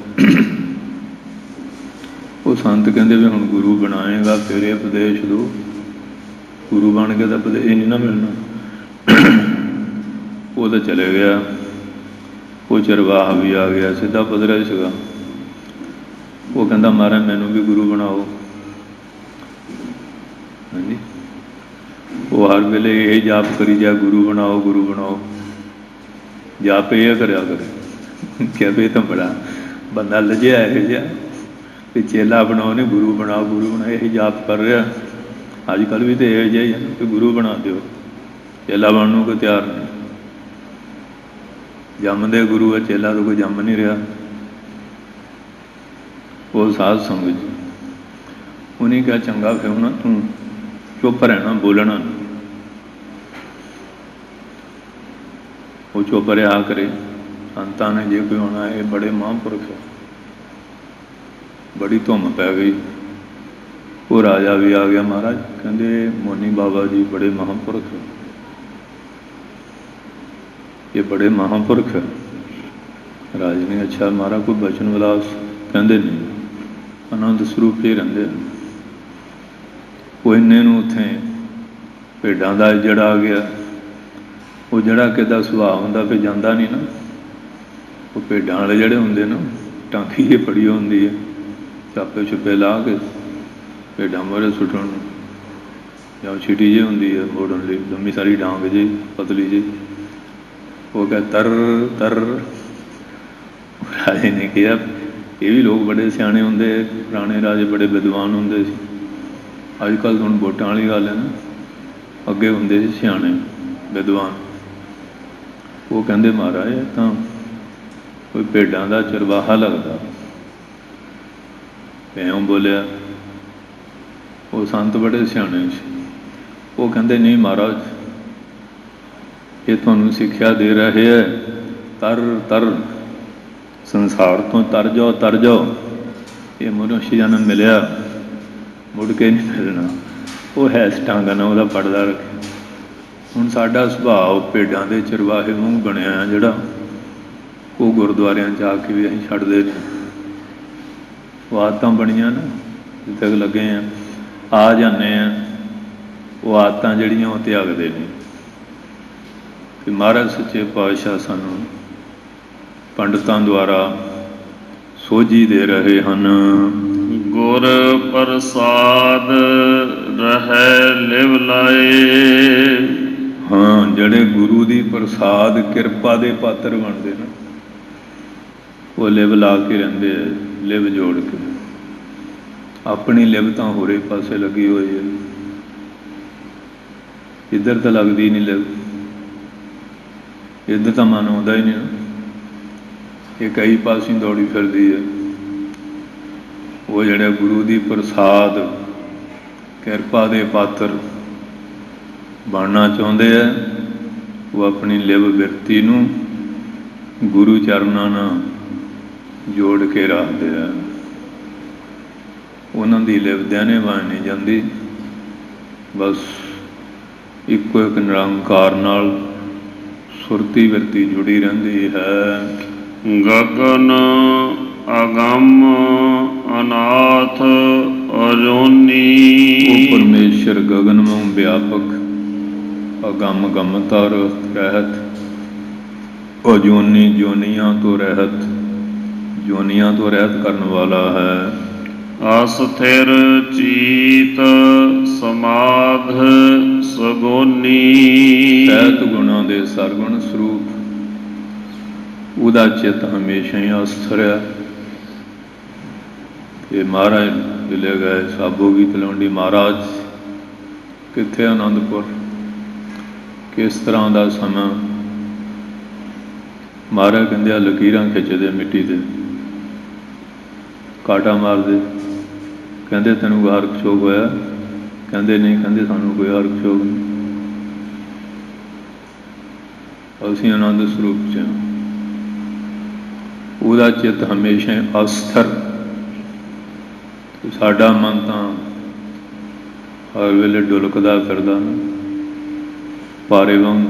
Speaker 1: ਉਹ ਸੰਤ ਕਹਿੰਦੇ ਵੀ ਹੁਣ ਗੁਰੂ ਬਣਾਏਗਾ ਫਿਰ ਇਹ ਉਪਦੇਸ਼ ਦਿਓ। ਗੁਰੂ ਬਣ ਕੇ ਤਾਂ ਉਪਦੇਸ਼ ਨਹੀਂ ਨਾ ਮਿਲਣਾ। ਉਹ ਤਾਂ ਚਲੇ ਗਿਆ। ਉਹ ਚਰਵਾਹਾ ਵੀ ਆ ਗਿਆ, ਸਿੱਧਾ ਪਧਰਾ ਸੀਗਾ। ਉਹ ਕਹਿੰਦਾ ਮਹਾਰਾਜ ਮੈਨੂੰ ਵੀ ਗੁਰੂ ਬਣਾਓ। ਹਾਂਜੀ, ਉਹ ਹਰ ਵੇਲੇ ਇਹ ਜਾਪ ਕਰੀ ਜਾ, ਗੁਰੂ ਬਣਾਓ, ਗੁਰੂ ਬਣਾਓ। ਜਾਪ ਇਹ ਕਰਿਆ ਕਰੇ। ਕਿਹਾ ਵੀ ਇਹ ਤਾਂ ਬੜਾ ਬੰਦਾ ਲਜਿਆ ਇਹ ਜਿਹਾ ਵੀ ਚੇਲਾ ਬਣਾਓ ਨੇ ਗੁਰੂ ਬਣਾਓ, ਗੁਰੂ ਬਣਾਓ, ਇਹ ਜਾਪ ਕਰ ਰਿਹਾ। ਅੱਜ ਕੱਲ੍ਹ ਵੀ ਤਾਂ ਇਹੋ ਜਿਹਾ ਹੀ ਹੈ ਕਿ ਗੁਰੂ ਬਣਾ ਦਿਓ, ਚੇਲਾ ਬਣਨ ਨੂੰ ਕੋਈ ਤਿਆਰ ਨਹੀਂ। ਜੰਮਦੇ ਗੁਰੂ ਹੈ, ਚੇਲਾ ਤਾਂ ਕੋਈ ਜੰਮ ਨਹੀਂ ਰਿਹਾ। ਉਹ ਸਾਧ ਸੰਗਤ ਜੀ ਉਹਨੇ ਕਿਹਾ ਚੰਗਾ ਫਿਰ ਹੁਣ ਤੂੰ ਚੁੱਪ ਰਹਿਣਾ, ਬੋਲਣਾ ਨਹੀਂ। ਉਹ ਚੁੱਪ ਰਿਹਾ ਕਰੇ। ਸੰਤਾਂ ਨੇ ਜੇ ਕੋਈ ਹੋਣਾ, ਇਹ ਬੜੇ ਮਹਾਂਪੁਰਖ ਹੈ। ਬੜੀ ਧੁੰਮ ਪੈ ਗਈ। ਉਹ ਰਾਜਾ ਵੀ ਆ ਗਿਆ। ਮਹਾਰਾਜ ਕਹਿੰਦੇ ਮੋਨੀ ਬਾਬਾ ਜੀ ਬੜੇ ਮਹਾਂਪੁਰਖ ਹੈ, ਇਹ ਬੜੇ ਮਹਾਂਪੁਰਖ ਹੈ। ਰਾਜ ਨੇ ਅੱਛਾ ਮਹਾਰਾਜ ਕੋਈ ਬਚਨ ਵਿਲਾਸ? ਕਹਿੰਦੇ ਨਹੀਂ, ਆਨੰਦ ਸਰੂਪ ਹੀ ਰਹਿੰਦੇ ਆ। ਉਹ ਇੰਨੇ ਨੂੰ ਉੱਥੇ ਭੇਡਾਂ ਦਾ ਜਿਹੜਾ ਆ ਗਿਆ। ਉਹ ਜਿਹੜਾ ਕਿਹਦਾ ਸੁਭਾਅ ਹੁੰਦਾ ਫਿਰ ਜਾਂਦਾ ਨਹੀਂ ਨਾ। ਉਹ ਭੇਡਾਂ ਵਾਲੇ ਜਿਹੜੇ ਹੁੰਦੇ ਨਾ, ਟਾਂਕੀ ਜਿਹੀ ਫੜੀ ਹੁੰਦੀ ਹੈ, ਚਾਪੇ ਛੁਪੇ ਲਾ ਕੇ ਭੇਡਾਂ ਮੋਹਰੇ ਸੁੱਟਣ ਨੂੰ, ਜਾਂ ਛਿਟੀ ਜਿਹੀ ਹੁੰਦੀ ਹੈ ਮੋੜਨ ਲਈ, ਲੰਮੀ ਸਾਰੀ ਡਾਂਗ ਜਿਹੀ ਪਤਲੀ ਜਿਹੀ। ਉਹ ਕਹਿ ਤਰ ਤਰ। ਰਾਜੇ ਨੇ ਕਿਹਾ ਇਹ ਵੀ ਲੋਕ ਬੜੇ ਸਿਆਣੇ ਹੁੰਦੇ, ਪੁਰਾਣੇ ਰਾਜੇ ਬੜੇ ਵਿਦਵਾਨ ਹੁੰਦੇ ਸੀ। ਅੱਜ ਕੱਲ੍ਹ ਹੁਣ ਵੋਟਾਂ ਵਾਲੀ ਗੱਲ ਹੈ ਨਾ, ਅੱਗੇ ਹੁੰਦੇ ਸੀ ਸਿਆਣੇ ਵਿਦਵਾਨ। ਉਹ ਕਹਿੰਦੇ ਮਹਾਰਾਜ ਇਹ ਤਾਂ ਕੋਈ ਭੇਡਾਂ ਦਾ ਚਰਵਾਹਾ ਲੱਗਦਾ। ਇਉਂ ਬੋਲਿਆ। ਉਹ ਸੰਤ ਬੜੇ ਸਿਆਣੇ ਸੀ। ਉਹ ਕਹਿੰਦੇ ਨਹੀਂ ਮਹਾਰਾਜ, ਇਹ ਤੁਹਾਨੂੰ ਸਿੱਖਿਆ ਦੇ ਰਹੇ ਹੈ, ਤਰ ਤਰ, ਸੰਸਾਰ ਤੋਂ ਤਰ ਜਾਓ, ਤਰ ਜਾਓ। ਇਹ ਮਨੁੱਖ ਜਨਮ ਮਿਲਿਆ, ਮੁੜ ਕੇ ਨਹੀਂ ਮਿਲਣਾ। ਉਹ ਹੈ ਸਟਾਂਗਾ ਨਾ ਉਹਦਾ ਪੜਦਾ ਰੱਖੇ। ਹੁਣ ਸਾਡਾ ਸੁਭਾਅ ਭੇਡਾਂ ਦੇ ਚਰਵਾਹੇ ਵਾਂਗ ਬਣਿਆ ਜਿਹੜਾ, ਉਹ ਗੁਰਦੁਆਰਿਆਂ 'ਚ ਆ ਕੇ ਵੀ ਅਸੀਂ ਛੱਡਦੇ ਨਹੀਂ। ਉਹ ਆਦਤਾਂ ਬਣੀਆਂ ਨਾ, ਜਿੱਥੇ ਤੱਕ ਲੱਗੇ ਆ ਜਾਂਦੇ ਹਾਂ। ਉਹ ਆਦਤਾਂ ਜਿਹੜੀਆਂ ਉਹ ਤਿਆਗਦੇ ਨਹੀਂ। ਕਿ ਮਹਾਰਾਜ ਸੱਚੇ ਪਾਤਸ਼ਾਹ ਸਾਨੂੰ ਪੰਡਤਾਂ ਦੁਆਰਾ ਸੋਝੀ ਦੇ ਰਹੇ ਹਨ।
Speaker 2: ਗੁਰ ਪ੍ਰਸਾਦ ਰਹਿ ਲਿਵ ਲਾਏ।
Speaker 1: ਹਾਂ, ਜਿਹੜੇ ਗੁਰੂ ਦੀ ਪ੍ਰਸਾਦ ਕਿਰਪਾ ਦੇ ਪਾਤਰ ਬਣਦੇ ਨੇ, ਉਹ ਲਿਵ ਲਾ ਕੇ ਰਹਿੰਦੇ ਆ, ਲਿਵ ਜੋੜ ਕੇ। ਆਪਣੀ ਲਿਵ ਤਾਂ ਹੋਰੇ ਪਾਸੇ ਲੱਗੀ ਹੋਈ ਹੈ, ਇੱਧਰ ਤਾਂ ਲੱਗਦੀ ਨਹੀਂ ਲਿਵ। ਇੱਧਰ ਤਾਂ ਮਨ ਆਉਂਦਾ ਹੀ ਨਹੀਂ। ਇਹ ਕਈ ਪਾਸਿਓਂ ਦੌੜੀ ਫਿਰਦੀ ਹੈ। ਉਹ ਜਿਹੜੇ ਗੁਰੂ ਦੀ ਪ੍ਰਸਾਦ ਕਿਰਪਾ ਦੇ ਪਾਤਰ ਬਣਨਾ ਚਾਹੁੰਦੇ ਆ, ਉਹ ਆਪਣੀ ਲਿਵ ਬਿਰਤੀ ਨੂੰ ਗੁਰੂ ਚਰਨਾਂ ਨਾਲ ਜੋੜ ਕੇ ਰੱਖਦੇ ਆ। ਉਹਨਾਂ ਦੀ ਲਿਵ ਦਿਆਨੇ ਬਣ ਨਹੀਂ ਜਾਂਦੀ, ਬਸ ਇੱਕੋ ਇੱਕ ਨਿਰੰਕਾਰ ਨਾਲ ਸੁਰਤੀ ਬਿਰਤੀ ਜੁੜੀ ਰਹਿੰਦੀ ਹੈ।
Speaker 2: ਗਗਨ ਅਗੰਮ ਅਨਾਥ ਅਜੋਨੀ।
Speaker 1: ਉਹ ਪਰਮੇਸ਼ਰ ਗਗਨ ਵਾਂਗ ਵਿਆਪਕ, ਅਗੰਮ ਗੰਮਤਾ ਰਹਿਤ, ਅਜੋਨੀ ਜੋਨੀਆਂ ਤੋਂ ਰਹਿਤ, ਜੋਨੀਆਂ ਤੋਂ ਰਹਿਤ ਕਰਨ ਵਾਲਾ ਹੈ।
Speaker 2: ਅਸਥਿਰ ਚੀਤ ਸਮਾਧ ਸਗੋਨੀ।
Speaker 1: ਸਹਿਤ ਗੁਣਾਂ ਦੇ ਸਰਗੁਣ ਸਰੂਪ, ਉਹਦਾ ਚਿੱਤ ਹਮੇਸ਼ਾ ਹੀ ਅਸਥਿਰ ਹੈ। ਇਹ ਮਹਾਰਾਜ ਮਿਲੇ ਗਏ ਸਾਬੋ ਕੀ ਤਲਵੰਡੀ ਮਹਾਰਾਜ, ਕਿੱਥੇ ਆਨੰਦਪੁਰ, किस तरह का समा महाराज कहते आ लकीरां खिंचदे मिट्टी ते काटा मारदे कहते तैनूं हरख शोक होया कहते नहीं कहते सानूं कोई हरख शोक नहीं असीं आनंद स्वरूप च हां ਉਹਦਾ चित्त हमेशा अस्थिर साडा मन तां हर वेले डुलकदा फिरदा पारे वांग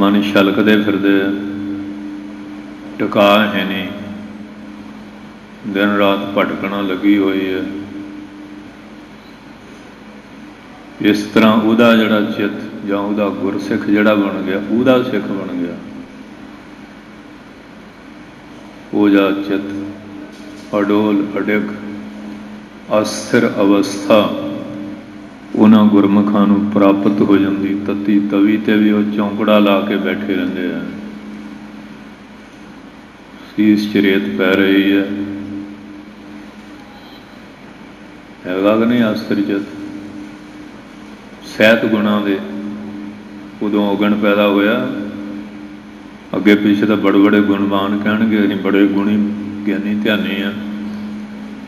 Speaker 1: मन छलकदे फिरदे टिका है नहीं दिन रात भटकना लगी हुई है इस तरह ਉਹਦਾ ਜਿਹੜਾ चित्त ਜਾਂ ਉਹਦਾ गुरसिख ਜਿਹੜਾ बन गया ਉਹਦਾ सिख बन गया ਉਹ ਜਾ ਚਿੱਤ ਅਡੋਲ ਅਡਿਗ ਅਸਥਿਰ ਅਵਸਥਾ ਉਹਨਾਂ ਗੁਰਮੁਖਾਂ ਨੂੰ ਪ੍ਰਾਪਤ ਹੋ ਜਾਂਦੀ ਤਤੀ ਤਵੀ ਤੇ ਵੀ ਉਹ ਚੌਂਕੜਾ ਲਾ ਕੇ ਬੈਠੇ ਰਹਿੰਦੇ ਆ ਸੀਸ ਚ ਰੇਤ ਪੈ ਰਹੀ ਹੈ ਹੈਗਾ ਕਿ ਨਹੀਂ ਅਸਥਿਰ ਚਿੱਤ ਸਹਿਤ ਗੁਣਾਂ ਦੇ ਉਦੋਂ ਔਗਣ ਪੈਦਾ ਹੋਇਆ ਅੱਗੇ ਪਿੱਛੇ ਤਾਂ ਬੜੇ ਬੜੇ ਗੁਣਵਾਨ ਕਹਿਣਗੇ ਅਸੀਂ ਬੜੇ ਗੁਣੀ ਗਿਆਨੀ ਧਿਆਨੀ ਆ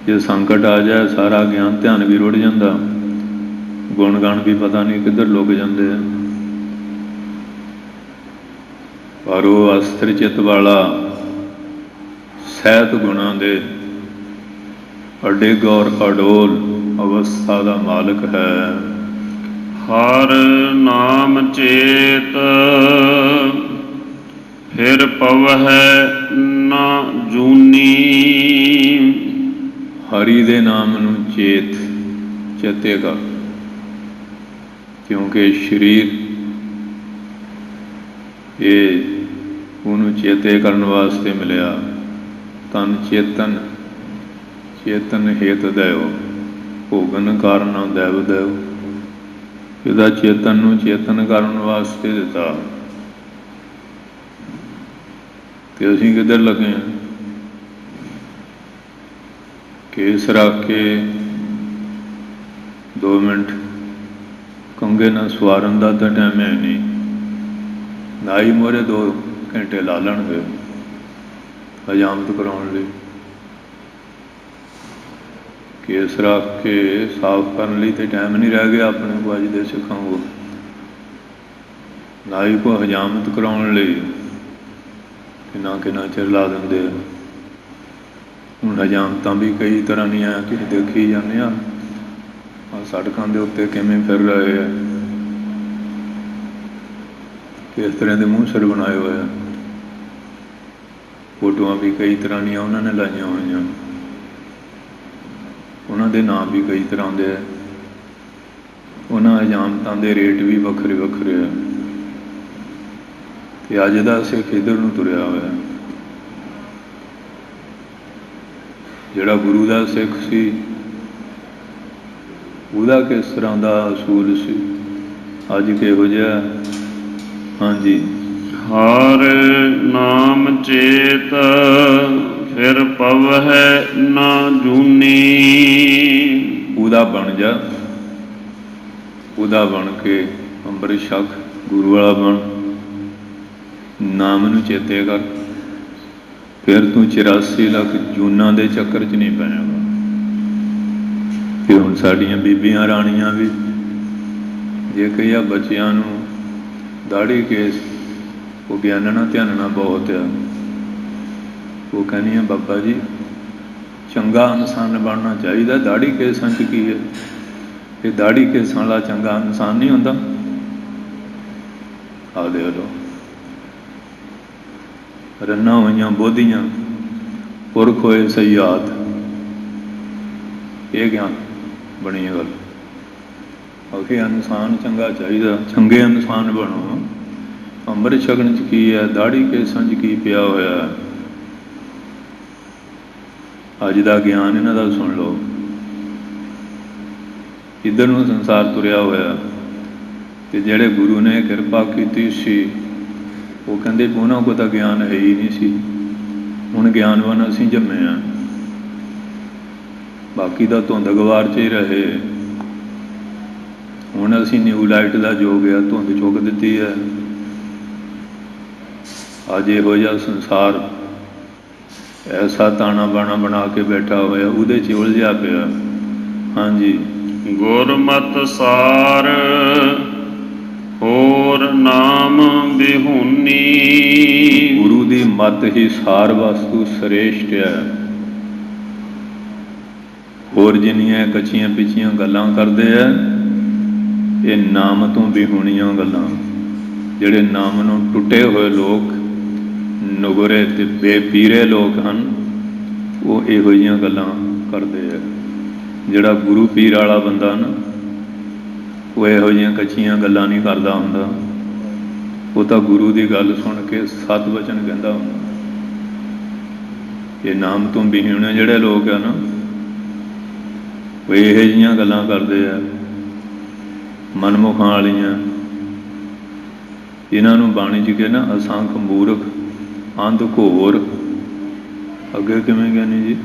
Speaker 1: ਜੇ ਸੰਕਟ ਆ ਜਾਏ ਸਾਰਾ ਗਿਆਨ ਧਿਆਨ ਵੀ ਰੁੜ ਜਾਂਦਾ ਗੁਣ ਗਾਣ ਵੀ ਪਤਾ ਨਹੀਂ ਕਿੱਧਰ ਲੁਕ ਜਾਂਦੇ ਆ ਪਰ ਉਹ ਅਸਥਿਰ ਚਿੱਤ ਵਾਲਾ ਸਹਿਤ ਗੁਣਾਂ ਦੇ ਅਡਿਗ ਔਰ ਅਡੋਲ ਅਵਸਥਾ ਦਾ ਮਾਲਕ ਹੈ
Speaker 2: ਹਰ ਨਾਮ ਚੇਤ फिर पवहै ना जूनी
Speaker 1: हरि दे नाम नूं चेत चेतेगा क्योंकि शरीर ये उन्होंने चेते करने वास्ते मिलया तन चेतन चेतन हेत दैव भोगन कारण दैव दैव इहदा चेतन नूं चेतन करने वास्ते दिता तो असीं किधर लगे हैं केस रख के 2 मिनट कंघे ना सवारन का तो टाइम है नहीं नाई मोहरे 2 घंटे ला लैणगे हजामत कराउण लई केस रख के साफ करने लई तो टाइम नहीं रह गया अपने को अज दे सिखां को नाई को हजामत कराउण लई किन्ना चिर ला देंगे हूँ हजामत भी कई तरह दी कि देखी जाने सड़कों के उत्ते किवें फिर रहे हैं किस तरह के मूँह सिर बनाए हुए हैं फोटोआं भी कई तरह दी उन्होंने लाइया हुई उन्होंने नाम भी कई तरह के है उन्होंने हजामतों के रेट भी वखरे वखरे है कि अज का सिख इधर नूं तुरिया होया जिहड़ा गुरु का सिख सी ਉਹਦਾ किस तरह का असूल सी अज किहो जिहा हाँ जी
Speaker 2: हर नाम चेत फिर पवहै ना जूनी
Speaker 1: ਉਹਦਾ बन जा ਉਹਦਾ बन के अंमृत छक गुरु वाला बन नाम नूं चेते कर फिर तू 84 लाख जूनां दे चक्कर च नहीं पैगा कि हुण साडियां बीबियां राणियां भी जे कई आ बच्चियां नूं दाढ़ी केस वो ज्ञानना ध्यानना बहुत है वो कहनियां बाबा जी चंगा इंसान बनना चाहिए दाढ़ी केसां च की है ये दाढ़ी केसां वाला चंगा इंसान नहीं हुंदा आ दे लो रन्ना हुई बोधियां पुरख होए सयाद ये ज्ञान बनी है गल आखिर इंसान चंगा चाहिए चंगे इंसान बनो अंमृत छकन च की है दाढ़ी केसां च की पिया होया अज का ज्ञान इन्हां दा सुन लो इधर नूं संसार तुरिया होया ते जिहड़े गुरु ने किरपा कीती सी वो कहते उन्होंने को तो ज्ञान है ही नहीं सी हुण ज्ञानवान असीं जम्मे हाँ बाकी तो धुंध गवार च ही रहे हूँ ਹੁਣ ਅਸੀਂ ਨਿਊ ਲਾਈਟ ਦਾ ਜੋ ਗਿਆ ਧੁੰਦ ਚੁੱਕ ਦਿੱਤੀ ਹੈ। ਅੱਜ ਇਹੋ ਜਿਹਾ ਸੰਸਾਰ ਐਸਾ ਤਾਣਾ ਬਾਣਾ ਬਣਾ ਕੇ ਬੈਠਾ ਹੋਇਆ, ਉਹਦੇ 'ਚ ਉਲਝਿਆ ਪਿਆ। ਹਾਂਜੀ,
Speaker 2: ਗੁਰਮਤਿ ਸਾਰ ਹੋਰ ਨਾਮ ਬਿਹੂਨੀ।
Speaker 1: ਗੁਰੂ ਦੀ ਮੱਤ ਹੀ ਸਾਰ ਵਸਤੂ ਸ੍ਰੇਸ਼ਟ ਹੈ। ਹੋਰ ਜਿੰਨੀਆਂ ਕੱਚੀਆਂ ਪਿੱਛੀਆਂ ਗੱਲਾਂ ਕਰਦੇ ਆ, ਇਹ ਨਾਮ ਤੋਂ ਬਿਹੂਣੀਆਂ ਗੱਲਾਂ। ਜਿਹੜੇ ਨਾਮ ਨੂੰ ਟੁੱਟੇ ਹੋਏ ਲੋਕ, ਨੁਗਰੇ ਤੇ ਬੇਪੀਰੇ ਲੋਕ ਹਨ, ਉਹ ਇਹੋ ਜਿਹੀਆਂ ਗੱਲਾਂ ਕਰਦੇ ਆ। ਜਿਹੜਾ ਗੁਰੂ ਪੀਰ ਵਾਲਾ ਬੰਦਾ ਨਾ, ਉਹ ਇਹੋ ਜਿਹੀਆਂ ਕੱਚੀਆਂ ਗੱਲਾਂ ਨਹੀਂ ਕਰਦਾ ਹੁੰਦਾ। ਉਹ ਤਾਂ ਗੁਰੂ ਦੀ ਗੱਲ ਸੁਣ ਕੇ ਸਤ ਵਚਨ ਕਹਿੰਦਾ ਹੁੰਦਾ। ਇਹ ਨਾਮ ਤੋਂ ਬਿਹੂਣੇ ਜਿਹੜੇ ਲੋਕ ਆ ਨਾ, ਉਹ ਇਹੋ ਜਿਹੀਆਂ ਗੱਲਾਂ ਕਰਦੇ ਆ ਮਨਮੁਖਾਂ ਵਾਲੀਆਂ। ਇਹਨਾਂ ਨੂੰ ਬਾਣੀ 'ਚ ਕਿ ਨਾ ਅਸੰਖ ਮੂਰਖ ਅੰਧ ਘੋਰ, ਅੱਗੇ ਕਿਵੇਂ ਗਿਆਨੀ ਜੀ?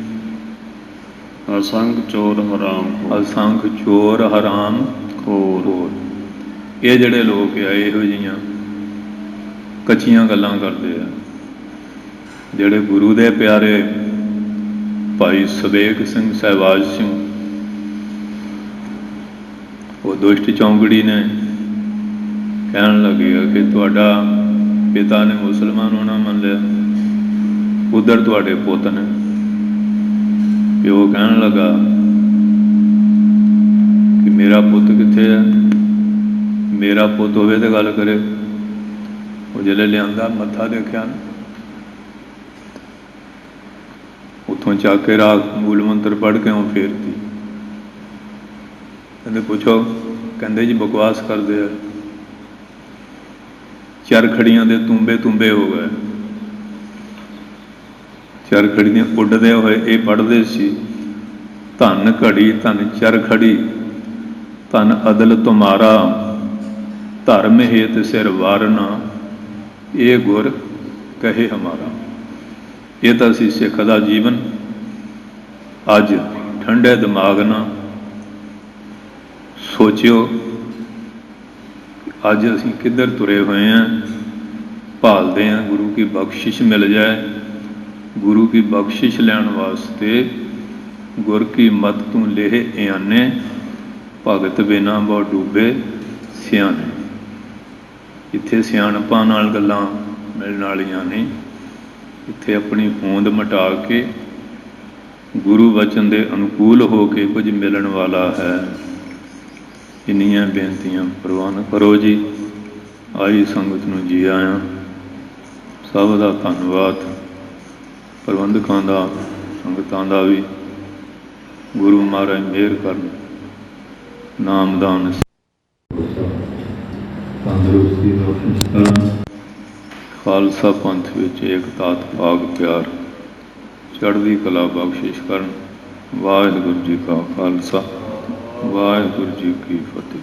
Speaker 2: ਅਸੰਖ ਚੋਰ ਹਰਾਮ
Speaker 1: ਅਸੰਖ ਚੋਰ ਹਰਾਮ ਖੋਰ। ਇਹ ਜਿਹੜੇ ਲੋਕ ਆ ਇਹੋ ਜਿਹੀਆਂ ਕੱਚੀਆਂ ਗੱਲਾਂ ਕਰਦੇ ਆ। ਜਿਹੜੇ ਗੁਰੂ ਦੇ ਪਿਆਰੇ ਭਾਈ ਸਵੇਕ ਸਿੰਘ ਸਹਿਬਾਜ ਸਿੰਘ, ਉਹ ਦੁਸ਼ਟ ਚੌਂਕੜੀ ਨੇ ਕਹਿਣ ਲੱਗਿਆ ਕਿ ਤੁਹਾਡਾ ਪਿਤਾ ਨੇ ਮੁਸਲਮਾਨ ਹੋਣਾ ਮੰਨ ਲਿਆ, ਉਧਰ ਤੁਹਾਡੇ ਪੁੱਤ ਨੇ। ਪਿਓ ਕਹਿਣ ਲੱਗਾ ਕਿ ਮੇਰਾ ਪੁੱਤ ਕਿੱਥੇ ਹੈ? ਮੇਰਾ ਪੁੱਤ ਹੋਵੇ ਤਾਂ ਗੱਲ ਕਰੇ। ਉਹ ਜਿਹੜੇ ਲਿਆਂਦਾ ਮੱਥਾ ਦੇਖਿਆ ਨਾ, ਉੱਥੋਂ ਚੱਕ ਕੇ ਰਾਗ ਮੂਲ ਮੰਤਰ ਪੜ੍ਹ ਕੇ ਉਹ ਫੇਰਤੀ। ਕਹਿੰਦੇ ਪੁੱਛੋ, ਕਹਿੰਦੇ ਜੀ ਬਕਵਾਸ ਕਰਦੇ ਆ, ਚਰਖੜੀਆਂ ਦੇ ਤੁੰਬੇ ਤੁੰਬੇ ਹੋ ਗਏ। ਚਰਖੜੀਆਂ ਉੱਡਦੇ ਹੋਏ ਇਹ ਪੜ੍ਹਦੇ ਸੀ, ਧਨ ਘੜੀ ਧਨ ਚਰਖੜੀ, ਧਨ ਅਦਲ ਤੁਮਾਰਾ, ਧਰਮ ਹੇਤ ਸਿਰ ਵਾਰਨਾ, ਇਹ ਗੁਰ ਕਹੇ ਹਮਾਰਾ। ਇਹ ਤਾਂ ਸੀ ਸਿੱਖ ਦਾ ਜੀਵਨ। ਅੱਜ ਠੰਡੇ ਦਿਮਾਗ ਨਾਲ ਸੋਚਿਓ, ਅੱਜ ਅਸੀਂ ਕਿੱਧਰ ਤੁਰੇ ਹੋਏ ਹਾਂ। ਭਾਲਦੇ ਹਾਂ ਗੁਰੂ ਕੀ ਬਖਸ਼ਿਸ਼ ਮਿਲ ਜਾਏ। ਗੁਰੂ ਕੀ ਬਖਸ਼ਿਸ਼ ਲੈਣ ਵਾਸਤੇ ਗੁਰ ਕੀ ਮਤ ਤੂੰ ਲੇਹ ਇਆਨੇ, ਭਗਤ ਬਿਨਾ ਬਹੁ ਡੂਬੇ ਸਿਆਣੇ। ਇੱਥੇ ਸਿਆਣਪਾਂ ਨਾਲ ਗੱਲਾਂ ਮਿਲਣ ਵਾਲੀਆਂ ਨਹੀਂ। ਇੱਥੇ ਆਪਣੀ ਹੋਂਦ ਮਿਟਾ ਕੇ ਗੁਰੂ ਵਚਨ ਦੇ ਅਨੁਕੂਲ ਹੋ ਕੇ ਕੁਝ ਮਿਲਣ ਵਾਲਾ ਹੈ। ਇੰਨੀਆਂ ਬੇਨਤੀਆਂ ਪ੍ਰਵਾਨ ਕਰੋ ਜੀ। ਆਈ ਸੰਗਤ ਨੂੰ ਜੀ ਆਇਆਂ। ਸਭ ਦਾ ਧੰਨਵਾਦ, ਪ੍ਰਬੰਧਕਾਂ ਦਾ, ਸੰਗਤਾਂ ਦਾ ਵੀ। ਗੁਰੂ ਮਹਾਰਾਜ ਮਿਹਰ ਕਰਨ, ਨਾਮਦਾਨ ਤੰਦਰੁਸਤੀ ਬਖਸ਼ਿਸ਼ ਕਰਨ। ਖਾਲਸਾ ਪੰਥ ਵਿੱਚ ਏਕਤਾ ਭਾਗ ਪਿਆਰ ਚੜ੍ਹਦੀ ਕਲਾ ਬਖਸ਼ਿਸ਼ ਕਰਨ। ਵਾਹਿਗੁਰੂ ਜੀ ਕਾ ਖਾਲਸਾ, ਵਾਹਿਗੁਰੂ ਜੀ ਕੀ ਫਤਿਹ।